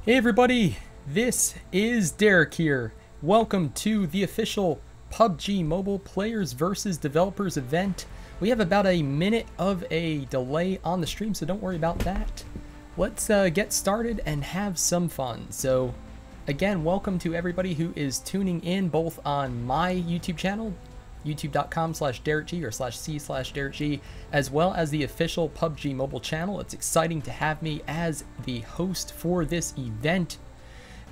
Hey everybody, this is Derek here. Welcome to the official PUBG Mobile Players vs Developers event. We have about a minute of a delay on the stream, so don't worry about that. Let's get started and have some fun. So again, welcome to everybody who is tuning in both on my YouTube channel, youtube.com/DerekG or /C/DerekG, as well as the official PUBG Mobile channel. It's exciting to have me as the host for this event.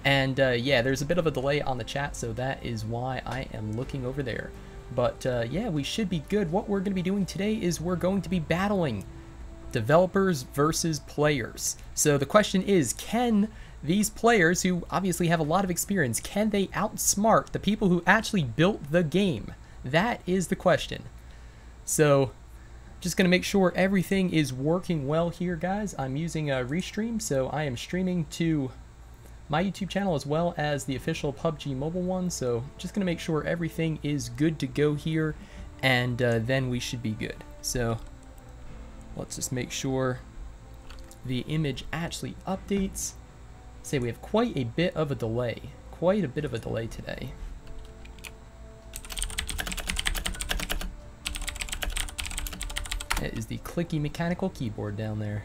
And yeah, there's a bit of a delay on the chat, so that is why I am looking over there. But yeah, we should be good. What we're going to be doing today is we're going to be battling developers versus players. So the question is, can these players, who obviously have a lot of experience, can they outsmart the people who actually built the game? That is the question. So just going to make sure everything is working well here, guys. I'm using a Restream, so I am streaming to my YouTube channel as well as the official PUBG Mobile one. So just going to make sure everything is good to go here, and then we should be good. So let's just make sure the image actually updates. Say we have quite a bit of a delay. Quite a bit of a delay today. That is the clicky mechanical keyboard down there.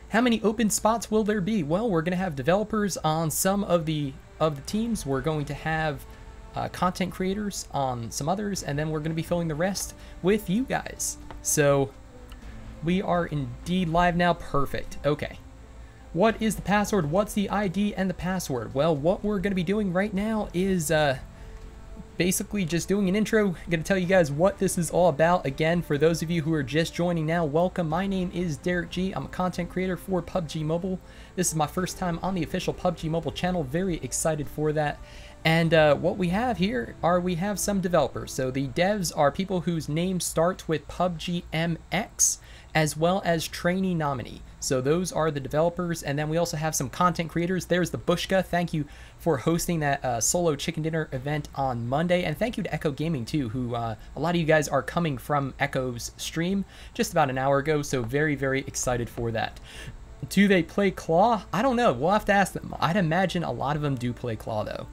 How many open spots will there be? Well, we're going to have developers on some of the teams. We're going to have content creators on some others, and then we're going to be filling the rest with you guys. So we are indeed live now. Perfect. Okay. What is the password? What's the ID and the password? Well, what we're going to be doing right now is basically just doing an intro. I'm going to tell you guys what this is all about. Again, for those of you who are just joining now, welcome. My name is DerekG. I'm a content creator for PUBG Mobile. This is my first time on the official PUBG Mobile channel. Very excited for that. And what we have here are we have some developers. So the devs are people whose name starts with PUBG MX, as well as trainee nominee. So those are the developers, and then we also have some content creators. There's the Bushka. Thank you for hosting that solo chicken dinner event on Monday, and thank you to Echo Gaming too, who a lot of you guys are coming from Echo's stream just about an hour ago, so very, very excited for that. Do they play Claw? I don't know. We'll have to ask them. I'd imagine a lot of them do play Claw though.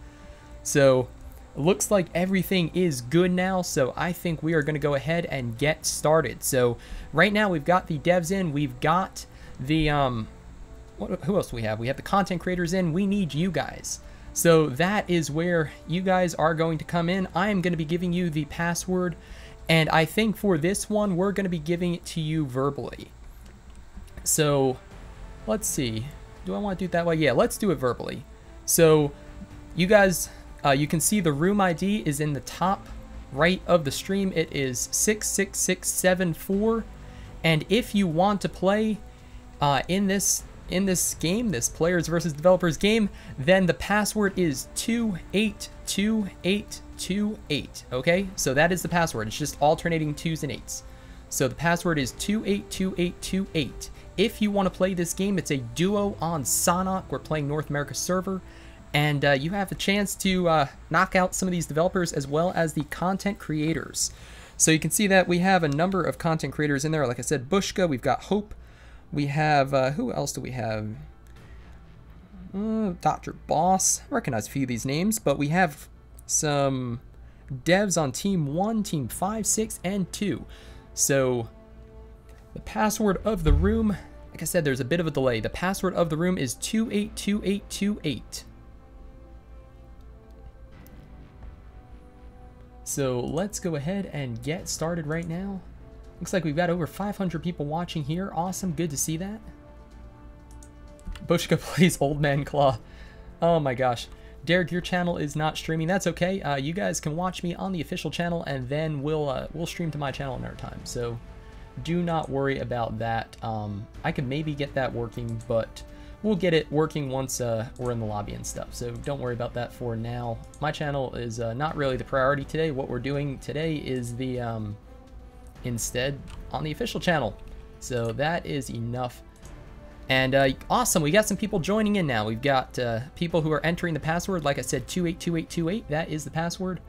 So it looks like everything is good now, so I think we are going to go ahead and get started. So right now we've got the devs in, we've got the who else do we have? We have the content creators in. We need you guys. So that is where you guys are going to come in. I am going to be giving you the password, and I think for this one we're going to be giving it to you verbally. So let's see. Do I want to do it that way? Yeah, let's do it verbally. So you guys, you can see the room ID is in the top right of the stream. It is 66674, and if you want to play in this game, this players versus developers game, then the password is 282828. Okay, so that is the password. It's just alternating 2s and 8s. So the password is 282828. If you want to play this game, it's a duo on Sanhok. We're playing North America server, and you have a chance to knock out some of these developers as well as the content creators. So you can see that we have a number of content creators in there. Like I said, Bushka, we've got Hope. We have, who else do we have? Dr. Boss. I recognize a few of these names, but we have some devs on Team 1, Team 5, 6, and 2. So the password of the room, like I said, there's a bit of a delay. The password of the room is 282828. So let's go ahead and get started right now. Looks like we've got over 500 people watching here. Awesome, good to see that. Bushka plays Old Man Claw. Oh my gosh. Derek, your channel is not streaming. That's okay. You guys can watch me on the official channel, and then we'll stream to my channel another time. So do not worry about that. I could maybe get that working, but we'll get it working once we're in the lobby and stuff. So don't worry about that for now. My channel is not really the priority today. What we're doing today is the instead on the official channel. So that is enough. And awesome, we got some people joining in now. We've got people who are entering the password. Like I said, 282828, that is the password.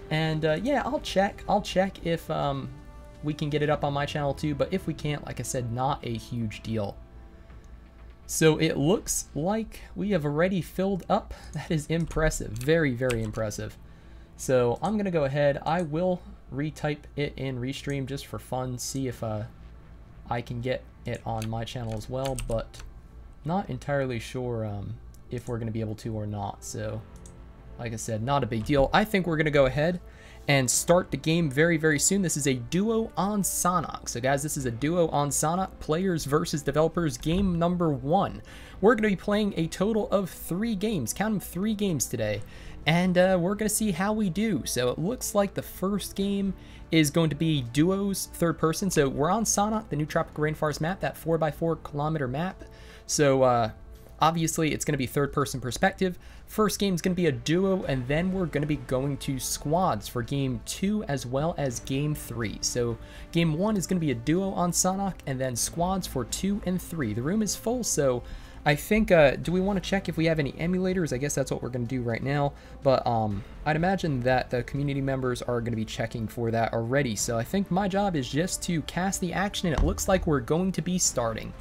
And yeah, I'll check if we can get it up on my channel too, but if we can't, like I said, not a huge deal. So it looks like we have already filled up. That is impressive. Very, very impressive. So I'm going to go ahead. I will retype it in Restream just for fun. See if I can get it on my channel as well. But not entirely sure if we're going to be able to or not. So like I said, not a big deal. I think we're going to go ahead and start the game very, very soon. This is a duo on Sanhok. So guys, this is a duo on Sanhok, players versus developers, game number 1. We're going to be playing a total of 3 games. Count them, 3 games today. And we're going to see how we do. So it looks like the first game is going to be duos, third person. So we're on Sanhok, the new tropical rainforest map, that 4x4 kilometer map. So obviously it's going to be third person perspective. First game is going to be a duo, and then we're going to be going to squads for game 2 as well as game 3. So game 1 is going to be a duo on Sanhok, and then squads for 2 and 3. The room is full, so I think, do we want to check if we have any emulators? I guess that's what we're going to do right now, but I'd imagine that the community members are going to be checking for that already. So I think my job is just to cast the action, and it looks like we're going to be starting.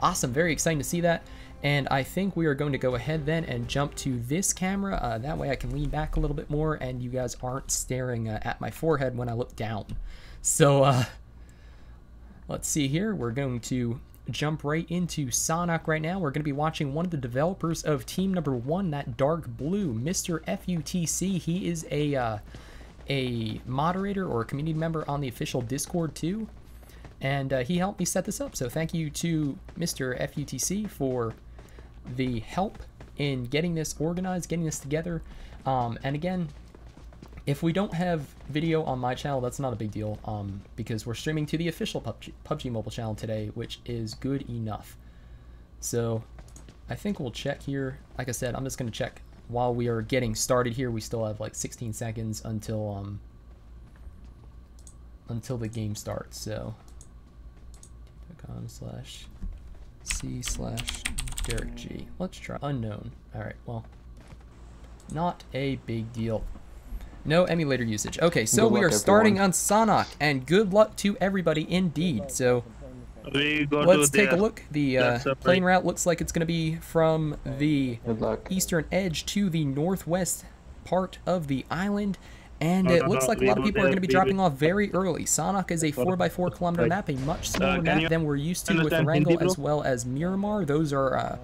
Awesome, very exciting to see that. And I think we are going to go ahead then and jump to this camera. That way I can lean back a little bit more and you guys aren't staring at my forehead when I look down. So let's see here. We're going to jump right into Sanhok right now. We're going to be watching one of the developers of team number 1, that dark blue, Mr. FUTC. He is a moderator or a community member on the official Discord too. And he helped me set this up. So thank you to Mr. FUTC for the help in getting this organized, getting this together. And again, if we don't have video on my channel, that's not a big deal, because we're streaming to the official PUBG Mobile channel today, which is good enough. So I think we'll check here. Like I said, I'm just going to check while we are getting started here. We still have like 16 seconds until the game starts. So .com/c/DerekG. Let's try unknown. Alright, well, not a big deal. No emulator usage. Okay, so we are starting on Sanhok, and good luck to everybody indeed. So let's take a look. The plane route looks like it's going to be from the eastern edge to the northwest part of the island. And it looks like a lot of people are going to be dropping off very early. Sanhok is a 4x4 kilometer map, a much smaller map than we're used to with Wrangell as well as Miramar. Those are,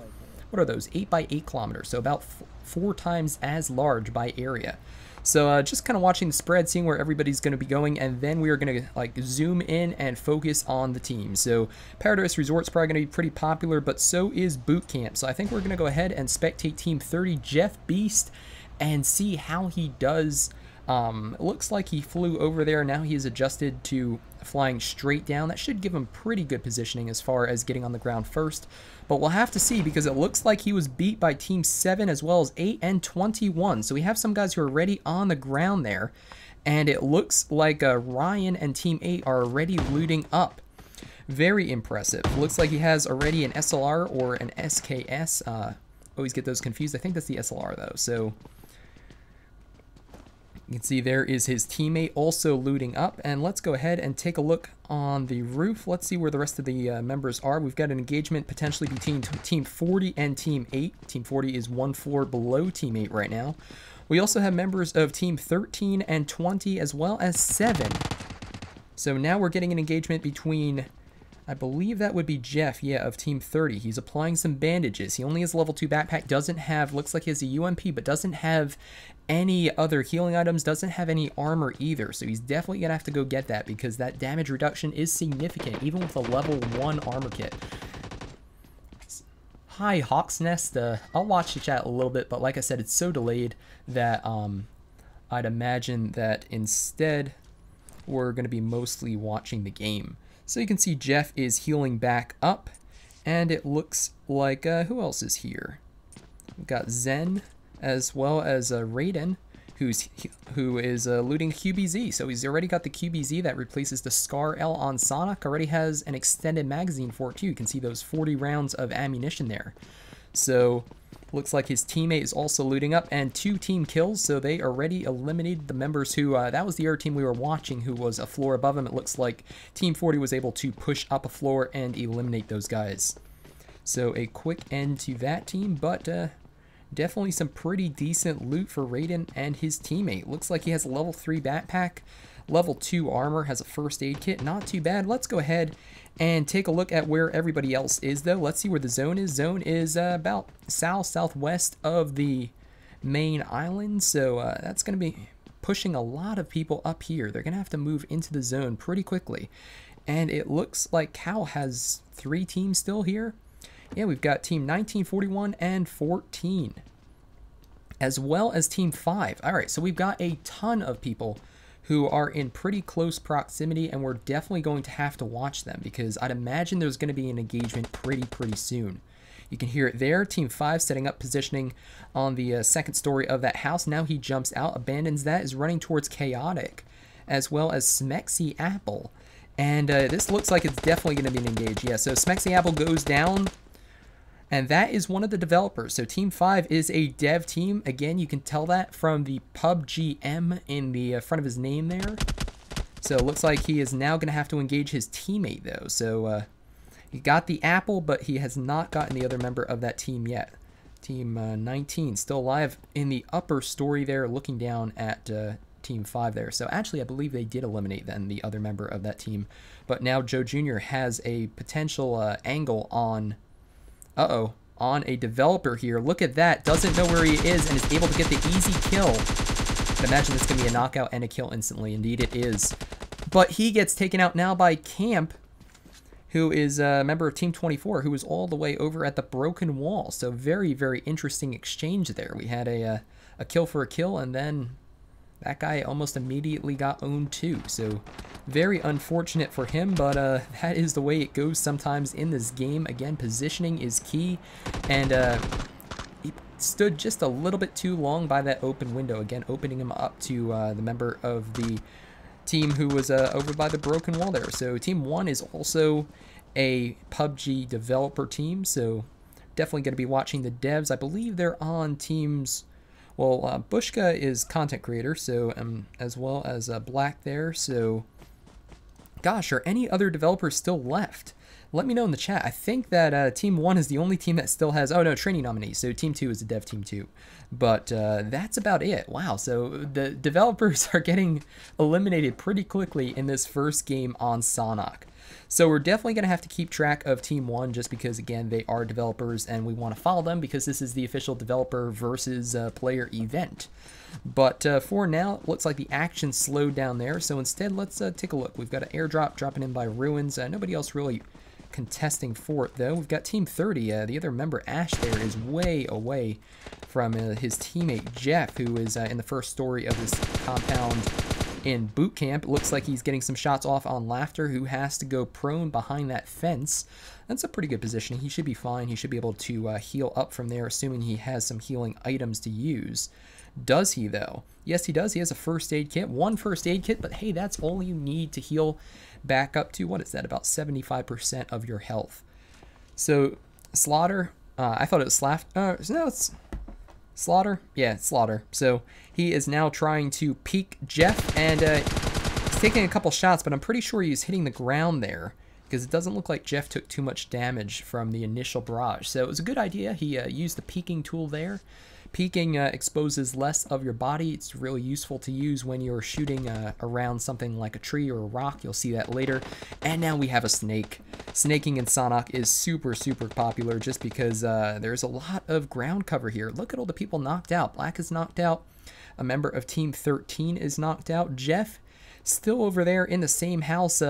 what are those, 8x8 kilometers, so about 4 times as large by area. So just kind of watching the spread, seeing where everybody's going to be going, and then we are going to like zoom in and focus on the team. So Paradise Resort's probably going to be pretty popular, but so is Boot Camp. So I think we're going to go ahead and spectate Team 30, Jeff Beast, and see how he does. It looks like he flew over there. Now he is adjusted to flying straight down. That should give him pretty good positioning as far as getting on the ground first. But we'll have to see, because it looks like he was beat by Team 7 as well as 8 and 21. So we have some guys who are already on the ground there. And it looks like Ryan and Team 8 are already looting up. Very impressive. Looks like he has already an SLR or an SKS. Always get those confused. I think that's the SLR though. So you can see there is his teammate also looting up, and let's go ahead and take a look on the roof. Let's see where the rest of the members are. We've got an engagement potentially between Team 40 and Team 8. Team 40 is 1 floor below Team 8 right now. We also have members of Team 13 and 20 as well as 7. So now we're getting an engagement between, I believe that would be Jeff, yeah, of Team 30. He's applying some bandages. He only has a level 2 backpack, doesn't have, looks like he has a UMP, but doesn't have any other healing items, doesn't have any armor either. So he's definitely going to have to go get that, because that damage reduction is significant, even with a level 1 armor kit. Hi, Hawk's Nest. I'll watch the chat a little bit, but like I said, it's so delayed that I'd imagine that instead we're going to be mostly watching the game. So you can see Jeff is healing back up, and it looks like, who else is here? We've got Zen, as well as Raiden, who is looting QBZ. So he's already got the QBZ that replaces the Scar L on Sanhok, already has an extended magazine for it too. You can see those 40 rounds of ammunition there. So looks like his teammate is also looting up, and 2 team kills, so they already eliminated the members who, that was the other team we were watching who was a floor above him. It looks like Team 40 was able to push up a floor and eliminate those guys. So a quick end to that team, but definitely some pretty decent loot for Raiden and his teammate. Looks like he has a level 3 backpack, level 2 armor, has a first aid kit. Not too bad. Let's go ahead and take a look at where everybody else is, though. Let's see where the zone is. Zone is about southwest of the main island, so that's going to be pushing a lot of people up here. They're going to have to move into the zone pretty quickly. And it looks like Cal has 3 teams still here. Yeah, we've got Team 19, 41, and 14, as well as Team 5. All right, so we've got a ton of people who are in pretty close proximity, and we're definitely going to have to watch them because I'd imagine there's going to be an engagement pretty soon. You can hear it there. Team 5 setting up positioning on the second story of that house. Now he jumps out, abandons that, is running towards Chaotic, as well as Smexy Apple. And this looks like it's definitely going to be an engage. Yeah, so Smexy Apple goes down. And that is one of the developers. So Team 5 is a dev team. Again, you can tell that from the PUBG M in the front of his name there. So it looks like he is now going to have to engage his teammate, though. So he got the apple, but he has not gotten the other member of that team yet. Team 19 still alive in the upper story there, looking down at Team 5 there. So actually, I believe they did eliminate then the other member of that team. But now Joe Jr. has a potential angle on... on a developer here. Look at that. Doesn't know where he is and is able to get the easy kill. But imagine this can be a knockout and a kill instantly. Indeed it is. But he gets taken out now by Camp, who is a member of Team 24, who is all the way over at the broken wall. So very interesting exchange there. We had a kill for a kill, and then that guy almost immediately got owned too. So very unfortunate for him, but that is the way it goes sometimes in this game. Again, positioning is key, and he stood just a little bit too long by that open window. Again, opening him up to the member of the team who was over by the broken wall there. So Team 1 is also a PUBG developer team, so definitely going to be watching the devs. I believe they're on teams... Well, Bushka is content creator, so as well as Black there. So, gosh, are any other developers still left? Let me know in the chat. I think that Team 1 is the only team that still has... Oh, no, training nominees. So Team 2 is a dev team too. But that's about it. Wow, so the developers are getting eliminated pretty quickly in this first game on Sanhok. So we're definitely going to have to keep track of Team 1 just because, again, they are developers and we want to follow them because this is the official developer versus player event. But for now, it looks like the action slowed down there. So instead, let's take a look. We've got an airdrop dropping in by Ruins. Nobody else really contesting for it, though. We've got Team 30. The other member, Ash, there is way away from his teammate, Jeff, who is in the first story of this compound in boot camp. It looks like he's getting some shots off on Laughter, who has to go prone behind that fence. That's a pretty good positioning. He should be fine. He should be able to heal up from there, assuming he has some healing items to use. Does he, though? Yes, he does. He has a first aid kit. One first aid kit, but hey, that's all you need to heal back up to, what is that, about 75% of your health. So, Slaughter, I thought it was no, it's Slaughter? Yeah, it's Slaughter. So he is now trying to peek Jeff, and he's taking a couple shots, but I'm pretty sure he's hitting the ground there because it doesn't look like Jeff took too much damage from the initial barrage. So it was a good idea. He used the peeking tool there. Peeking exposes less of your body. It's really useful to use when you're shooting around something like a tree or a rock. You'll see that later. And now we have a snake. Snaking in Sanhok is super popular just because there's a lot of ground cover here. Look at all the people knocked out. Black is knocked out. A member of Team 13 is knocked out. Jeff still over there in the same house,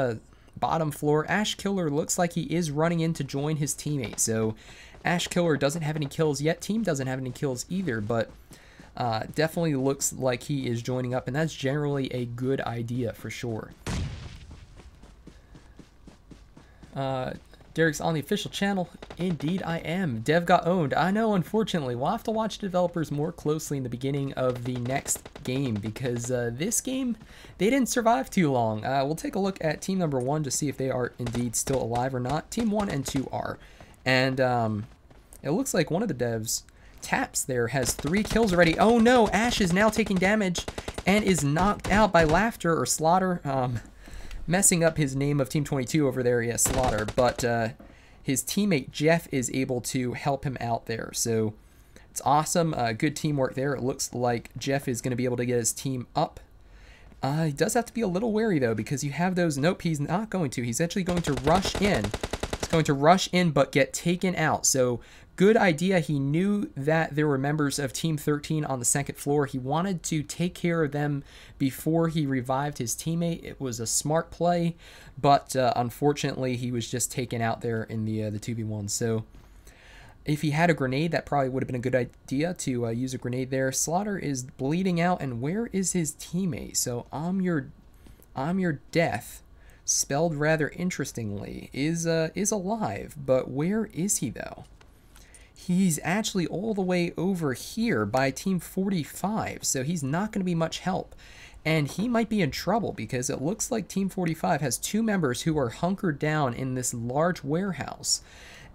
bottom floor. Ash Killer looks like he is running in to join his teammate. So Ash Killer doesn't have any kills yet. Team doesn't have any kills either, but definitely looks like he is joining up, and that's generally a good idea for sure. Derek's on the official channel. Indeed, I am. Dev got owned. I know, unfortunately. We'll have to watch developers more closely in the beginning of the next game because this game, they didn't survive too long. We'll take a look at team number 1 to see if they are indeed still alive or not. Team 1 and 2 are. And it looks like one of the devs, Taps there, has 3 kills already. Oh no, Ash is now taking damage and is knocked out by Laughter or Slaughter. Messing up his name of Team 22 over there, yeah, Slaughter. But his teammate Jeff is able to help him out there. So it's awesome. Good teamwork there. It looks like Jeff is going to be able to get his team up. He does have to be a little wary, though, because you have those... Nope, he's not going to. He's actually going to rush in. He's going to rush in, but get taken out. So, good idea. He knew that there were members of Team 13 on the second floor. He wanted to take care of them before he revived his teammate. It was a smart play, but unfortunately, he was just taken out there in the 2v1. So, if he had a grenade, that probably would have been a good idea to use a grenade there. Slaughter is bleeding out, and where is his teammate? So I'm your death, spelled rather interestingly, is alive, but where is he though? He's actually all the way over here by Team 45, so he's not going to be much help. And he might be in trouble because it looks like Team 45 has 2 members who are hunkered down in this large warehouse.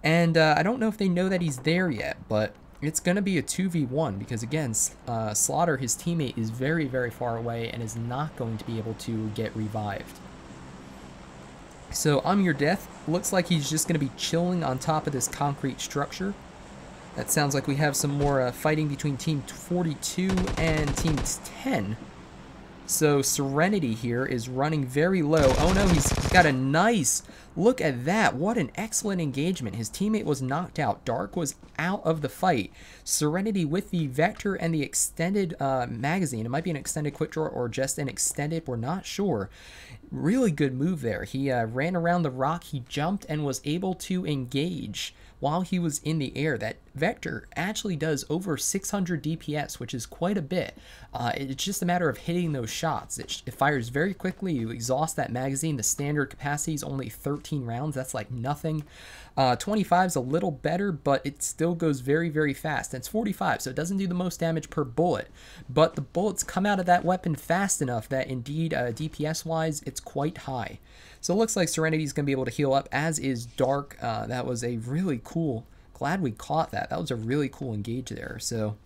And I don't know if they know that he's there yet, but it's going to be a 2v1 because, again, Slaughter, his teammate, is very, very far away and is not going to be able to get revived. So I'm your death. Looks like he's just going to be chilling on top of this concrete structure. That sounds like we have some more fighting between Team 42 and Team 10. So Serenity here is running very low. Oh no, he's got a nice... Look at that. What an excellent engagement. His teammate was knocked out. Dark was out of the fight. Serenity with the Vector and the extended magazine. It might be an extended quick draw or just an extended. We're not sure. Really good move there. He ran around the rock. He jumped and was able to engage while he was in the air. That Vector actually does over 600 DPS, which is quite a bit. It's just a matter of hitting those shots. It fires very quickly. You exhaust that magazine. The standard capacity is only 13 rounds. That's like nothing. 25 is a little better, but it still goes very, very fast. And it's 45, so it doesn't do the most damage per bullet. But the bullets come out of that weapon fast enough that indeed, DPS-wise, it's quite high. So it looks like Serenity's going to be able to heal up, as is Dark. That was a really cool... Glad we caught that. That was a really cool engage there. So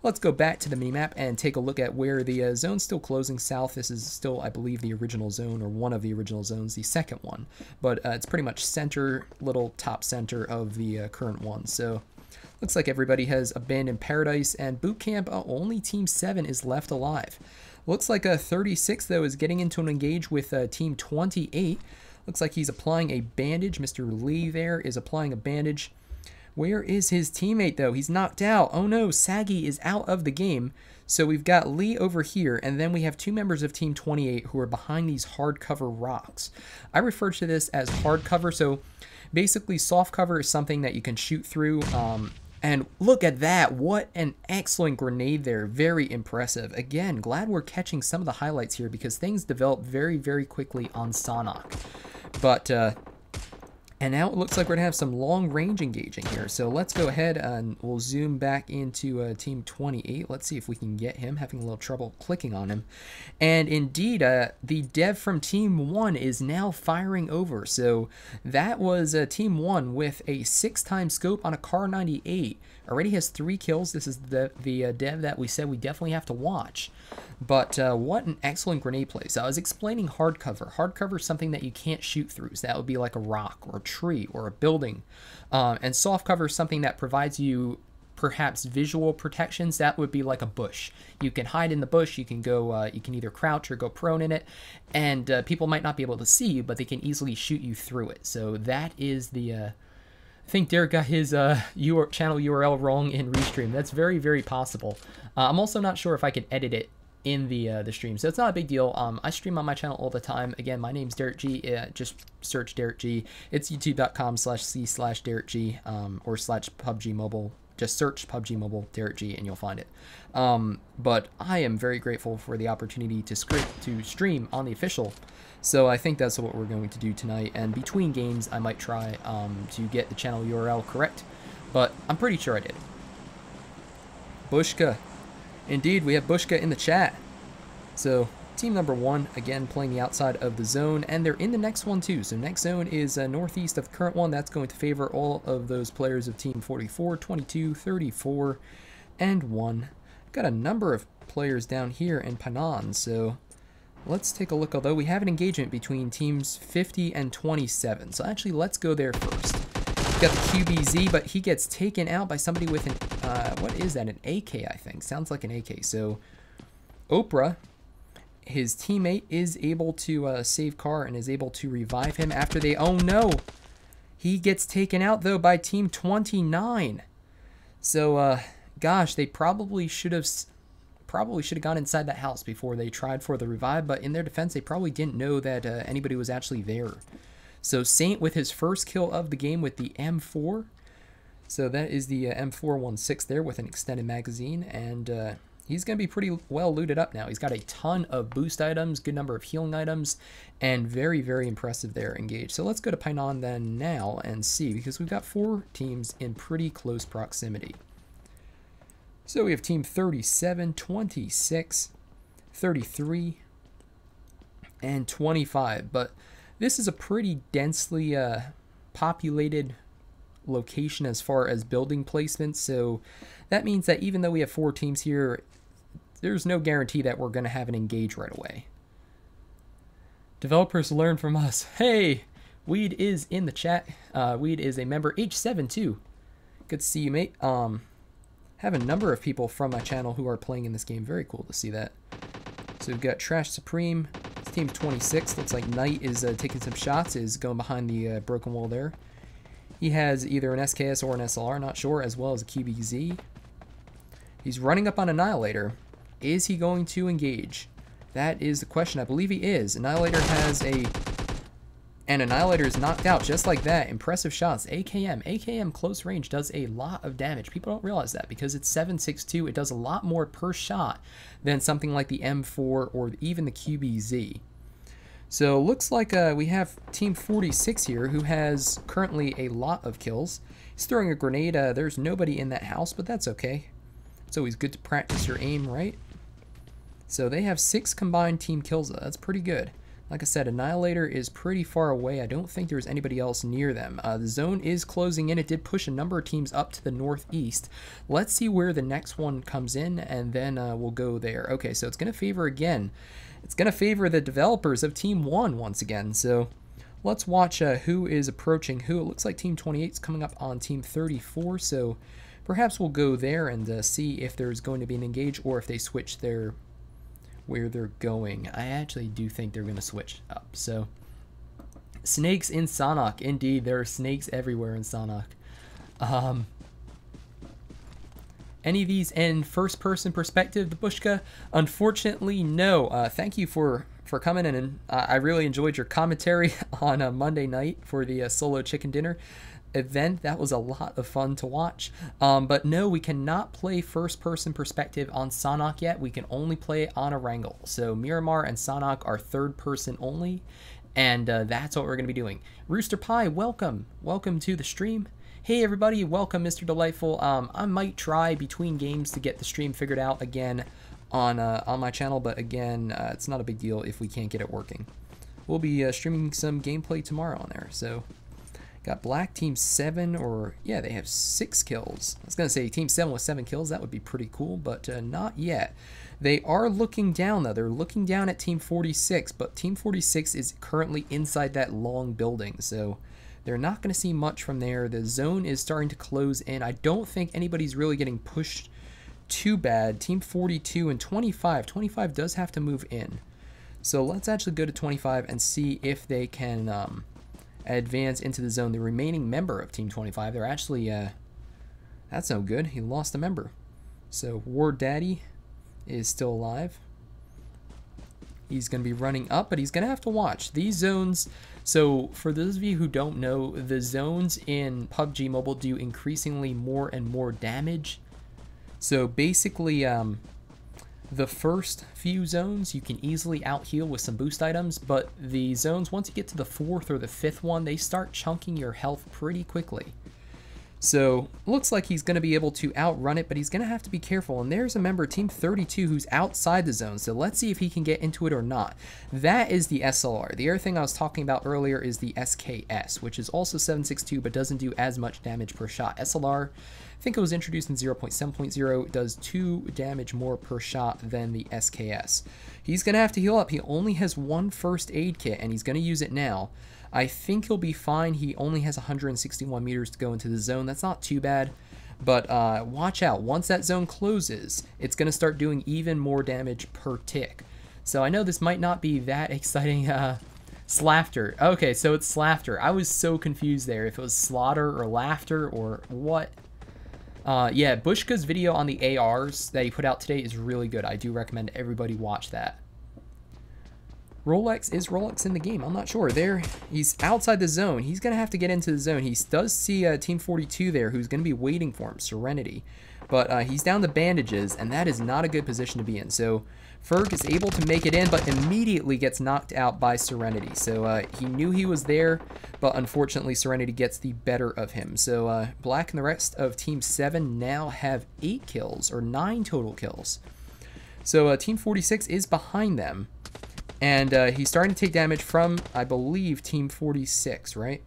let's go back to the minimap and take a look at where the zone's still closing south. This is still, I believe, the original zone, or one of the original zones, the second one. But it's pretty much center, little top center of the current one. So looks like everybody has abandoned Paradise and Boot Camp. Only Team 7 is left alive. Looks like 36, though, is getting into an engage with Team 28. Looks like he's applying a bandage. Mr. Lee there is applying a bandage. Where is his teammate, though? He's knocked out. Oh, no. Saggy is out of the game. So we've got Lee over here, and then we have 2 members of Team 28 who are behind these hardcover rocks. I refer to this as hardcover. So basically, soft cover is something that you can shoot through. And look at that. What an excellent grenade there. Very impressive. Again, glad we're catching some of the highlights here because things develop very, very quickly on Sanhok. But... and now it looks like we're going to have some long-range engaging here. So let's go ahead and we'll zoom back into Team 28. Let's see if we can get him. Having a little trouble clicking on him. And indeed, the dev from Team 1 is now firing over. So that was Team 1 with a 6x scope on a Car 98. Already has 3 kills. This is the dev that we said we definitely have to watch. But what an excellent grenade play. So I was explaining hardcover. Hardcover is something that you can't shoot through. So that would be like a rock or a tree or a building. And soft cover is something that provides you perhaps visual protections. That would be like a bush. You can hide in the bush. You can go. You can either crouch or go prone in it. And people might not be able to see you, but they can easily shoot you through it. So that is the... I think Derek got his channel URL wrong in Restream. That's very, very possible. I'm also not sure if I can edit it in the stream, so it's not a big deal. I stream on my channel all the time. Again, my name's DerekG. Just search DerekG. It's youtube.com/c/DerekG or /PUBG Mobile. Just search PUBG Mobile DerekG and you'll find it. But I am very grateful for the opportunity to stream on the official. So I think that's what we're going to do tonight. And between games, I might try to get the channel URL correct. But I'm pretty sure I did. Bushka. Indeed, we have Bushka in the chat. So team number 1, again, playing the outside of the zone. And they're in the next one, too. So next zone is northeast of the current one. That's going to favor all of those players of Team 44, 22, 34, and 1. Got a number of players down here in Panan, so... let's take a look, although we have an engagement between teams 50 and 27. So actually, let's go there first. got the QBZ, but he gets taken out by somebody with an, what is that? An AK, I think. Sounds like an AK. So, Oprah, his teammate, is able to save Carr and is able to revive him after they, oh no! He gets taken out, though, by Team 29. So, gosh, they probably should have gone inside that house before they tried for the revive, but in their defense, they probably didn't know that anybody was actually there. So Saint with his first kill of the game with the M4. So that is the M416 there with an extended magazine, and he's going to be pretty well looted up now. He's got a ton of boost items, good number of healing items, and very, very impressive there engaged. So let's go to Painan then now and see, because we've got 4 teams in pretty close proximity. So we have team 37, 26, 33, and 25, but this is a pretty densely populated location as far as building placement, so that means that even though we have 4 teams here, there's no guarantee that we're going to have an engage right away. Developers learn from us. Hey, Weed is in the chat. Weed is a member, H7 too. Good to see you, mate. Have a number of people from my channel who are playing in this game. Very cool to see that. So we've got Trash Supreme. It's team 26. Looks like Knight is taking some shots, is going behind the broken wall there. He has either an SKS or an SLR, not sure, as well as a QBZ. He's running up on Annihilator. Is he going to engage? That is the question. I believe he is. Annihilator has a... And Annihilator is knocked out just like that. Impressive shots. AKM. AKM close range does a lot of damage. People don't realize that because it's 7.62. It does a lot more per shot than something like the M4 or even the QBZ. So looks like we have Team 46 here who has currently a lot of kills. He's throwing a grenade. There's nobody in that house, but that's okay. It's always good to practice your aim, right? So they have 6 combined team kills. That's pretty good. Like I said, Annihilator is pretty far away. I don't think there's anybody else near them. The zone is closing in. It did push a number of teams up to the northeast. Let's see where the next one comes in, and then we'll go there. Okay, so it's going to favor again. It's going to favor the developers of Team 1 once again. So let's watch who is approaching who. It looks like Team 28 is coming up on Team 34, so perhaps we'll go there and see if there's going to be an engage or if they switch their... where they're going. I actually do think they're going to switch up. So, snakes in Sanhok. Indeed, there are snakes everywhere in Sanhok. Any of these in first-person perspective, the Bushka? Unfortunately, no. Thank you for coming in, and I really enjoyed your commentary on a Monday night for the solo chicken dinner event. That was a lot of fun to watch. But no, we cannot play first-person perspective on Sanhok yet. We can only play it on Erangel. So Miramar and Sanhok are third-person only, and that's what we're going to be doing. Rooster Pie, welcome. Welcome to the stream. Hey everybody, welcome Mr. Delightful. I might try between games to get the stream figured out again on my channel, but again, it's not a big deal if we can't get it working. We'll be streaming some gameplay tomorrow on there, so... Got Black Team 7, or yeah, they have 6 kills. I was going to say Team 7 with 7 kills. That would be pretty cool, but not yet. They are looking down, though. They're looking down at Team 46, but Team 46 is currently inside that long building, so they're not going to see much from there. The zone is starting to close in. I don't think anybody's really getting pushed too bad. Team 42 and 25. 25 does have to move in. So let's actually go to 25 and see if they can... advance into the zone. The remaining member of Team 25, they're actually, that's no good. He lost a member. So War Daddy is still alive. He's going to be running up, but he's going to have to watch. These zones, so for those of you who don't know, the zones in PUBG Mobile do increasingly more and more damage. So basically, the first few zones you can easily out-heal with some boost items, but the zones, once you get to the 4th or the 5th one, they start chunking your health pretty quickly. So, looks like he's going to be able to outrun it, but he's going to have to be careful. And there's a member, Team 32, who's outside the zone, so let's see if he can get into it or not. That is the SLR. The other thing I was talking about earlier is the SKS, which is also 7.62, but doesn't do as much damage per shot. SLR, I think it was introduced in 0.7.0. It does 2 damage more per shot than the SKS. He's going to have to heal up. He only has 1 first aid kit, and he's going to use it now. I think he'll be fine. He only has 161 meters to go into the zone. That's not too bad. But watch out. Once that zone closes, it's going to start doing even more damage per tick. So I know this might not be that exciting. Slafter. Okay, so it's Slafter. I was so confused there if it was Slaughter or Laughter or what. Yeah, Bushka's video on the ARs that he put out today is really good. I do recommend everybody watch that. Rolex, is Rolex in the game? I'm not sure. There, he's outside the zone. He's going to have to get into the zone. He does see Team 42 there who's going to be waiting for him, Serenity. But he's down to bandages, and that is not a good position to be in. So Ferg is able to make it in, but immediately gets knocked out by Serenity. So he knew he was there, but unfortunately Serenity gets the better of him. So Black and the rest of Team 7 now have 8 kills, or 9 total kills. So Team 46 is behind them. And he's starting to take damage from, I believe, Team 46, right?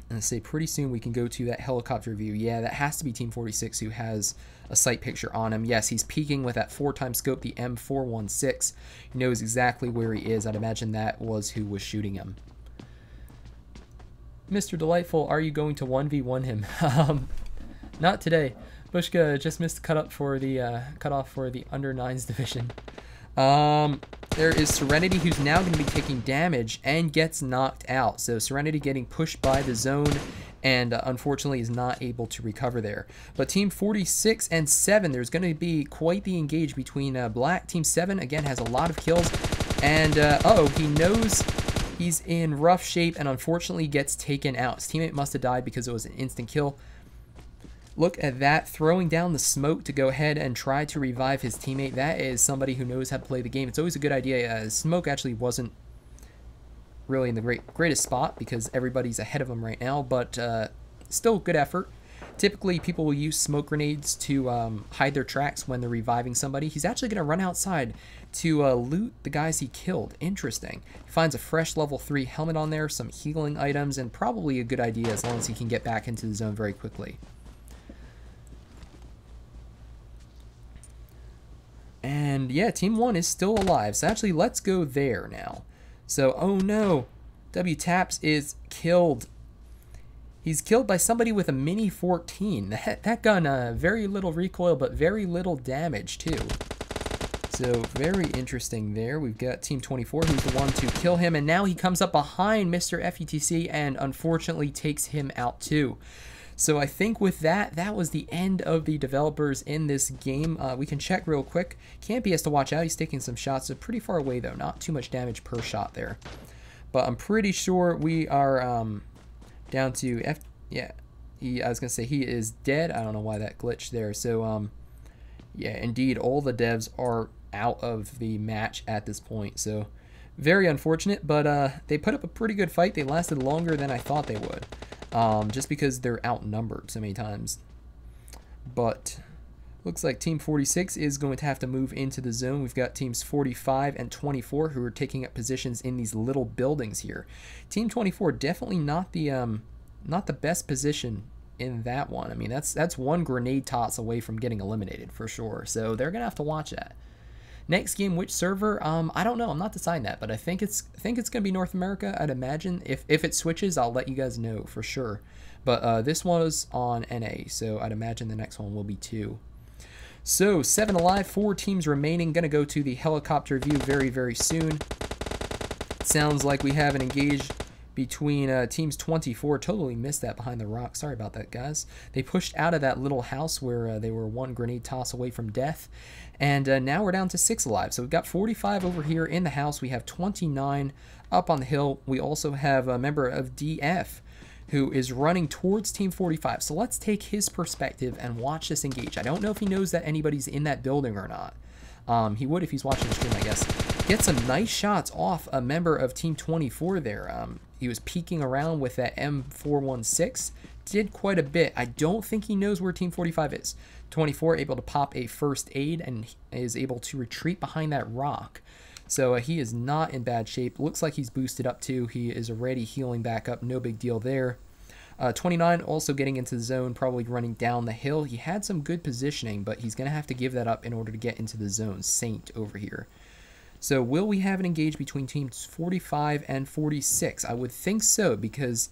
And say pretty soon we can go to that helicopter view. Yeah, that has to be Team 46 who has a sight picture on him. Yes, he's peeking with that 4x scope, the M416. He knows exactly where he is. I'd imagine that was who was shooting him. Mr. Delightful, are you going to 1v1 him? Not today. Bushka just missed the cutoff for the under 9s division. There is Serenity, who's now going to be taking damage and gets knocked out. So Serenity getting pushed by the zone and unfortunately is not able to recover there. But Team 46 and 7, there's going to be quite the engage between Black. Team 7, again, has a lot of kills. And, uh-oh, he knows he's in rough shape and unfortunately gets taken out. His teammate must have died because it was an instant kill. Look at that, throwing down the smoke to go ahead and try to revive his teammate. That is somebody who knows how to play the game. It's always a good idea. Smoke actually wasn't really in the greatest spot because everybody's ahead of him right now, but still good effort. Typically, people will use smoke grenades to hide their tracks when they're reviving somebody. He's actually going to run outside to loot the guys he killed. Interesting. He finds a fresh level 3 helmet on there, some healing items, and probably a good idea as long as he can get back into the zone very quickly. And yeah, Team 1 is still alive. So actually, let's go there now. So, oh no. W-Taps is killed. He's killed by somebody with a Mini 14. That gun, very little recoil, but very little damage too. So, very interesting there. We've got Team 24, who's the one to kill him. And now he comes up behind Mr. FETC and unfortunately takes him out too. So I think with that, that was the end of the developers in this game. We can check real quick. Campy has to watch out. He's taking some shots. So pretty far away, though. Not too much damage per shot there. But I'm pretty sure we are down to F. Yeah, I was going to say he is dead. I don't know why that glitched there. So, yeah, indeed, all the devs are out of the match at this point. So very unfortunate, but they put up a pretty good fight. They lasted longer than I thought they would. Just because they're outnumbered so many times. But looks like Team 46 is going to have to move into the zone. We've got Teams 45 and 24 who are taking up positions in these little buildings here. Team 24 definitely not the best position in that one. I mean, that's one grenade toss away from getting eliminated for sure. So they're gonna have to watch that. Next game, which server? I don't know. I'm not deciding that, but I think it's gonna be North America. I'd imagine. If it switches, I'll let you guys know for sure. But this was on NA, so I'd imagine the next one will be 2. So 7 alive, 4 teams remaining. Gonna go to the helicopter view very, very soon. Sounds like we have an engage between teams 24. Totally missed that behind the rock. Sorry about that, guys. They pushed out of that little house where they were one grenade toss away from death. And now we're down to 6 alive. So we've got 45 over here in the house. We have 29 up on the hill. We also have a member of DF who is running towards Team 45. So let's take his perspective and watch this engage. I don't know if he knows that anybody's in that building or not. He would if he's watching the stream, I guess. Get some nice shots off a member of Team 24 there. He was peeking around with that M416. Did quite a bit. I don't think he knows where Team 45 is. 24 able to pop a first aid and is able to retreat behind that rock. So he is not in bad shape. Looks like he's boosted up too. He is already healing back up. No big deal there. 29 also getting into the zone, probably running down the hill. He had some good positioning, but he's going to have to give that up in order to get into the zone. Saint over here. So will we have an engage between teams 45 and 46? I would think so, because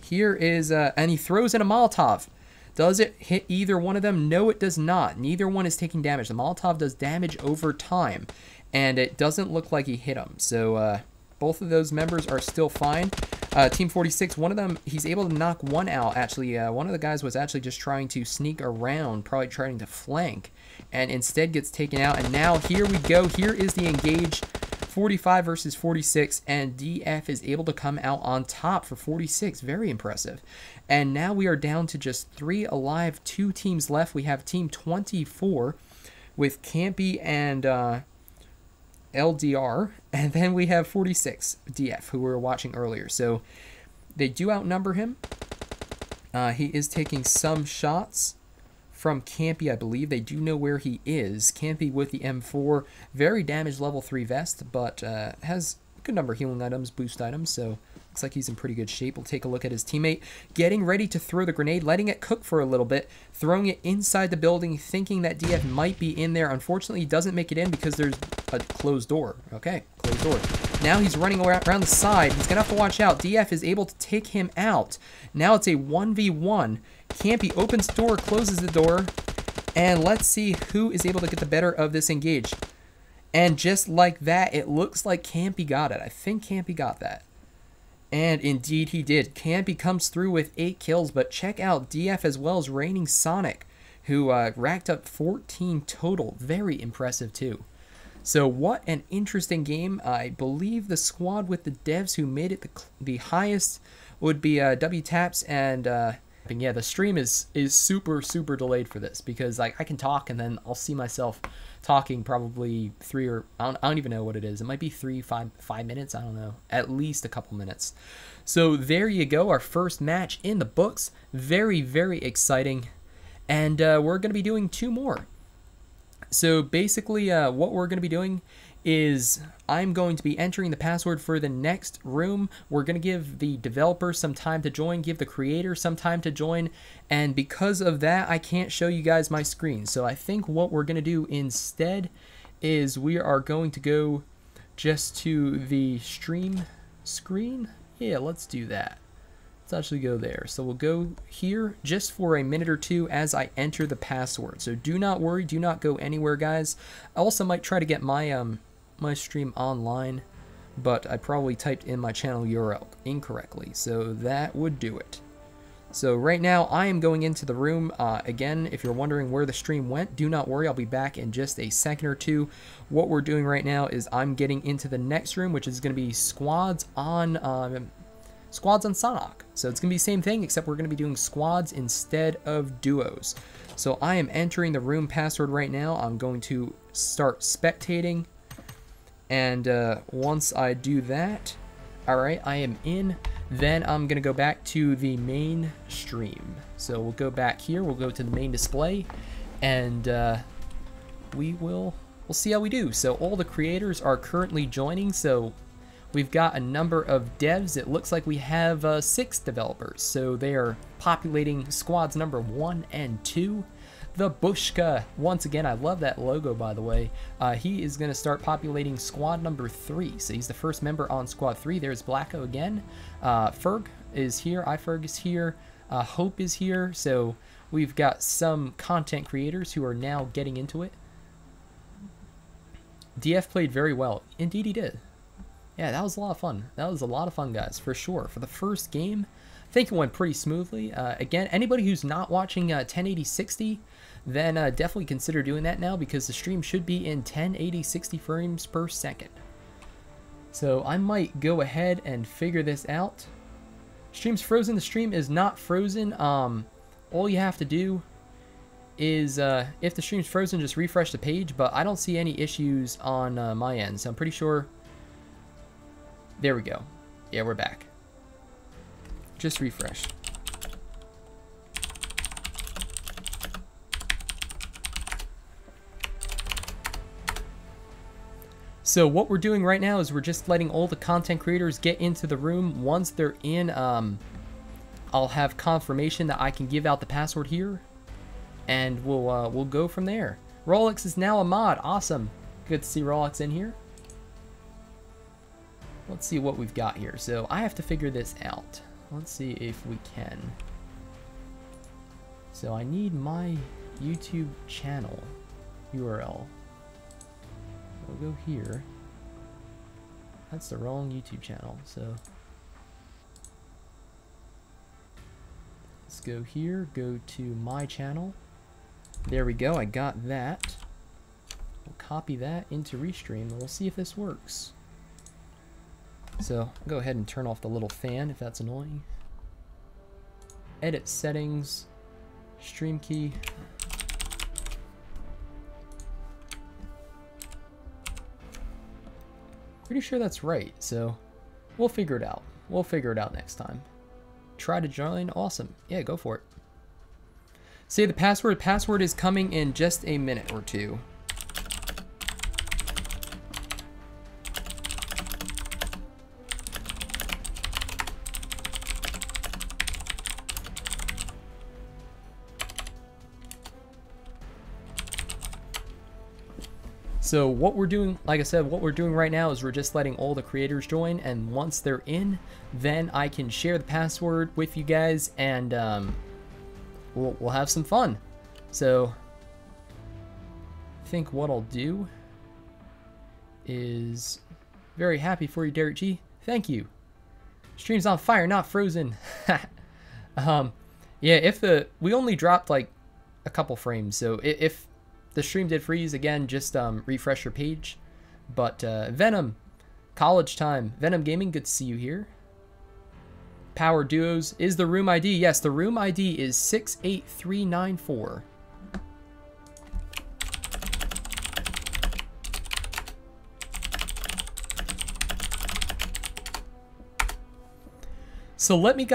here is, and he throws in a Molotov. Does it hit either one of them? No, it does not. Neither one is taking damage. The Molotov does damage over time, and it doesn't look like he hit him. So both of those members are still fine. Team 46, one of them, he's able to knock one out. Actually, one of the guys was actually just trying to sneak around, probably trying to flank, and instead gets taken out. And now here we go. Here is the engage. 45 versus 46, and DF is able to come out on top for 46. Very impressive. And now we are down to just 3 alive, 2 teams left. We have team 24 with Campy and LDR, and then we have 46, DF, who we were watching earlier. So they do outnumber him. He is taking some shots from Campy, I believe. They do know where he is. Campy with the M4, very damaged level 3 vest, but has a good number of healing items, boost items, so looks like he's in pretty good shape. We'll take a look at his teammate, getting ready to throw the grenade, letting it cook for a little bit, throwing it inside the building, thinking that DF might be in there. Unfortunately, he doesn't make it in because there's a closed door. Okay, closed door. Now he's running around the side. He's going to have to watch out. DF is able to take him out. Now it's a 1v1. Campy opens the door, closes the door, and let's see who is able to get the better of this engage. And just like that, it looks like Campy got it. I think Campy got that. And indeed he did. Campy comes through with 8 kills, but check out DF as well as reigning Sanhok, who racked up 14 total. Very impressive too. So what an interesting game. I believe the squad with the devs who made it the highest would be W-Taps and yeah, the stream is super delayed for this because like I can talk and then I'll see myself talking probably 3 or I don't even know what it is. It might be 5 minutes. I don't know. At least a couple minutes. So there you go. Our first match in the books. Very exciting. And we're going to be doing 2 more. So basically what we're going to be doing is I'm going to be entering the password for the next room. We're going to give the developer some time to join, give the creator some time to join, and because of that, I can't show you guys my screen. So I think what we're going to do instead is we are going to go just to the stream screen. Yeah, let's do that. Let's actually go there. So we'll go here just for a minute or 2 as I enter the password. So do not worry, do not go anywhere, guys. I also might try to get my my stream online, but I probably typed in my channel URL incorrectly, so that would do it. So right now I am going into the room. Again, if you're wondering where the stream went, do not worry, I'll be back in just a second or 2. What we're doing right now is I'm getting into the next room, which is going to be squads on Sanhok. So it's going to be the same thing, except we're going to be doing squads instead of duos. So I am entering the room password right now. I'm going to start spectating. And once I do that, alright, I am in. Then I'm going to go back to the main stream. So we'll go back here. We'll go to the main display. And we'll see how we do. So all the creators are currently joining. So we've got a number of devs. It looks like we have 6 developers. So they are populating squads number 1 and 2. The Bushka, once again, I love that logo, by the way. He is going to start populating squad number 3. So he's the first member on squad 3. There's Blacko again. Ferg is here. iFerg is here. Hope is here. So we've got some content creators who are now getting into it. DF played very well. Indeed he did. Yeah, that was a lot of fun. That was a lot of fun, guys, for sure. For the first game, I think it went pretty smoothly. Again, anybody who's not watching 1080-60, then definitely consider doing that now because the stream should be in 1080-60 frames per second. So I might go ahead and figure this out. Stream's frozen. The stream is not frozen. All you have to do is, if the stream's frozen, just refresh the page, but I don't see any issues on my end, so I'm pretty sure. There we go. Yeah, we're back. Just refresh. So what we're doing right now is we're just letting all the content creators get into the room. Once they're in, I'll have confirmation that I can give out the password here, and we'll go from there. Rolex is now a mod. Awesome. Good to see Rolex in here. Let's see what we've got here. So I have to figure this out. Let's see if we can. So I need my YouTube channel URL. We'll go here. That's the wrong YouTube channel. So let's go here, go to my channel. There we go, I got that. We'll copy that into Restream and we'll see if this works. So I'll go ahead and turn off the little fan if that's annoying. Edit settings, stream key. Pretty sure that's right, so we'll figure it out. We'll figure it out next time. Try to join, awesome. Yeah, go for it. Say the password. Password is coming in just a minute or two. So what we're doing, like I said, what we're doing right now is we're just letting all the creators join, and once they're in, then I can share the password with you guys, and we'll have some fun. So I think what I'll do is very happy for you, DerekG. Thank you. Stream's on fire, not frozen. Yeah, if we only dropped like a couple frames, so if the stream did freeze again, just refresh your page. But Venom, college time, Venom Gaming, good to see you here. Power Duos is the room ID. Yes, the room ID is 68394. So let me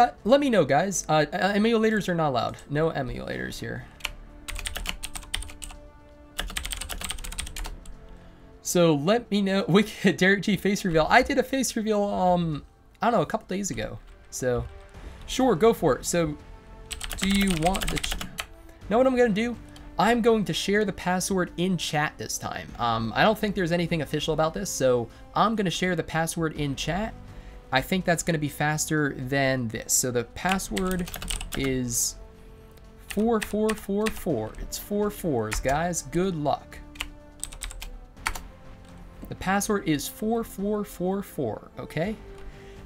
know, guys. Emulators are not allowed. No emulators here. So let me know. DerekG face reveal. I did a face reveal, I don't know, a couple days ago. So, sure, go for it. So, do you want the... Know what I'm going to do? I'm going to share the password in chat this time. I don't think there's anything official about this, so I'm going to share the password in chat. I think that's going to be faster than this. So the password is 4444. It's 4 4s, guys. Good luck. The password is 4444, okay?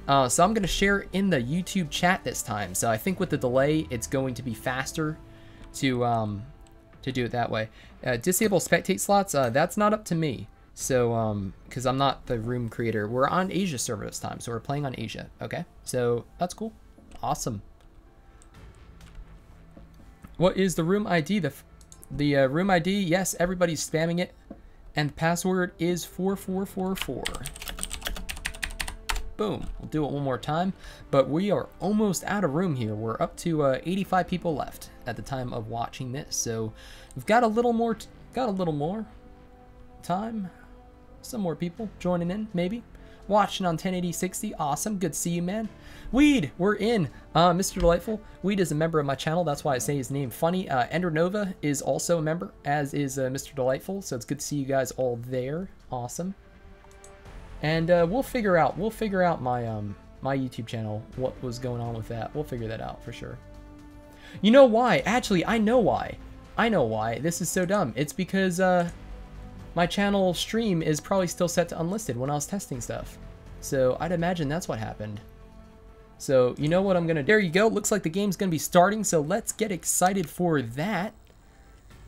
So I'm going to share it in the YouTube chat this time. So I think with the delay, it's going to be faster to do it that way. Disable spectate slots, that's not up to me. So, because I'm not the room creator. We're on Asia server this time, so we're playing on Asia, okay? So that's cool. Awesome. What is the room ID? The room ID, yes, everybody's spamming it. And the password is 4444. Boom. We'll do it one more time. But we are almost out of room here. We're up to 85 people left at the time of watching this. So we've got a little more time. Some more people joining in, maybe. Watching on 1080/60. Awesome. Good to see you, man. Weed, we're in. Mr. Delightful. Weed is a member of my channel. That's why I say his name funny. Ender Nova is also a member, as is Mr. Delightful. So it's good to see you guys all there. Awesome. And we'll figure out my my YouTube channel, what was going on with that. We'll figure that out for sure. You know why? Actually, I know why. I know why. This is so dumb. It's because my channel stream is probably still set to unlisted when I was testing stuff. So I'd imagine that's what happened. So you know what I'm gonna, there you go. Looks like the game's gonna be starting. So let's get excited for that.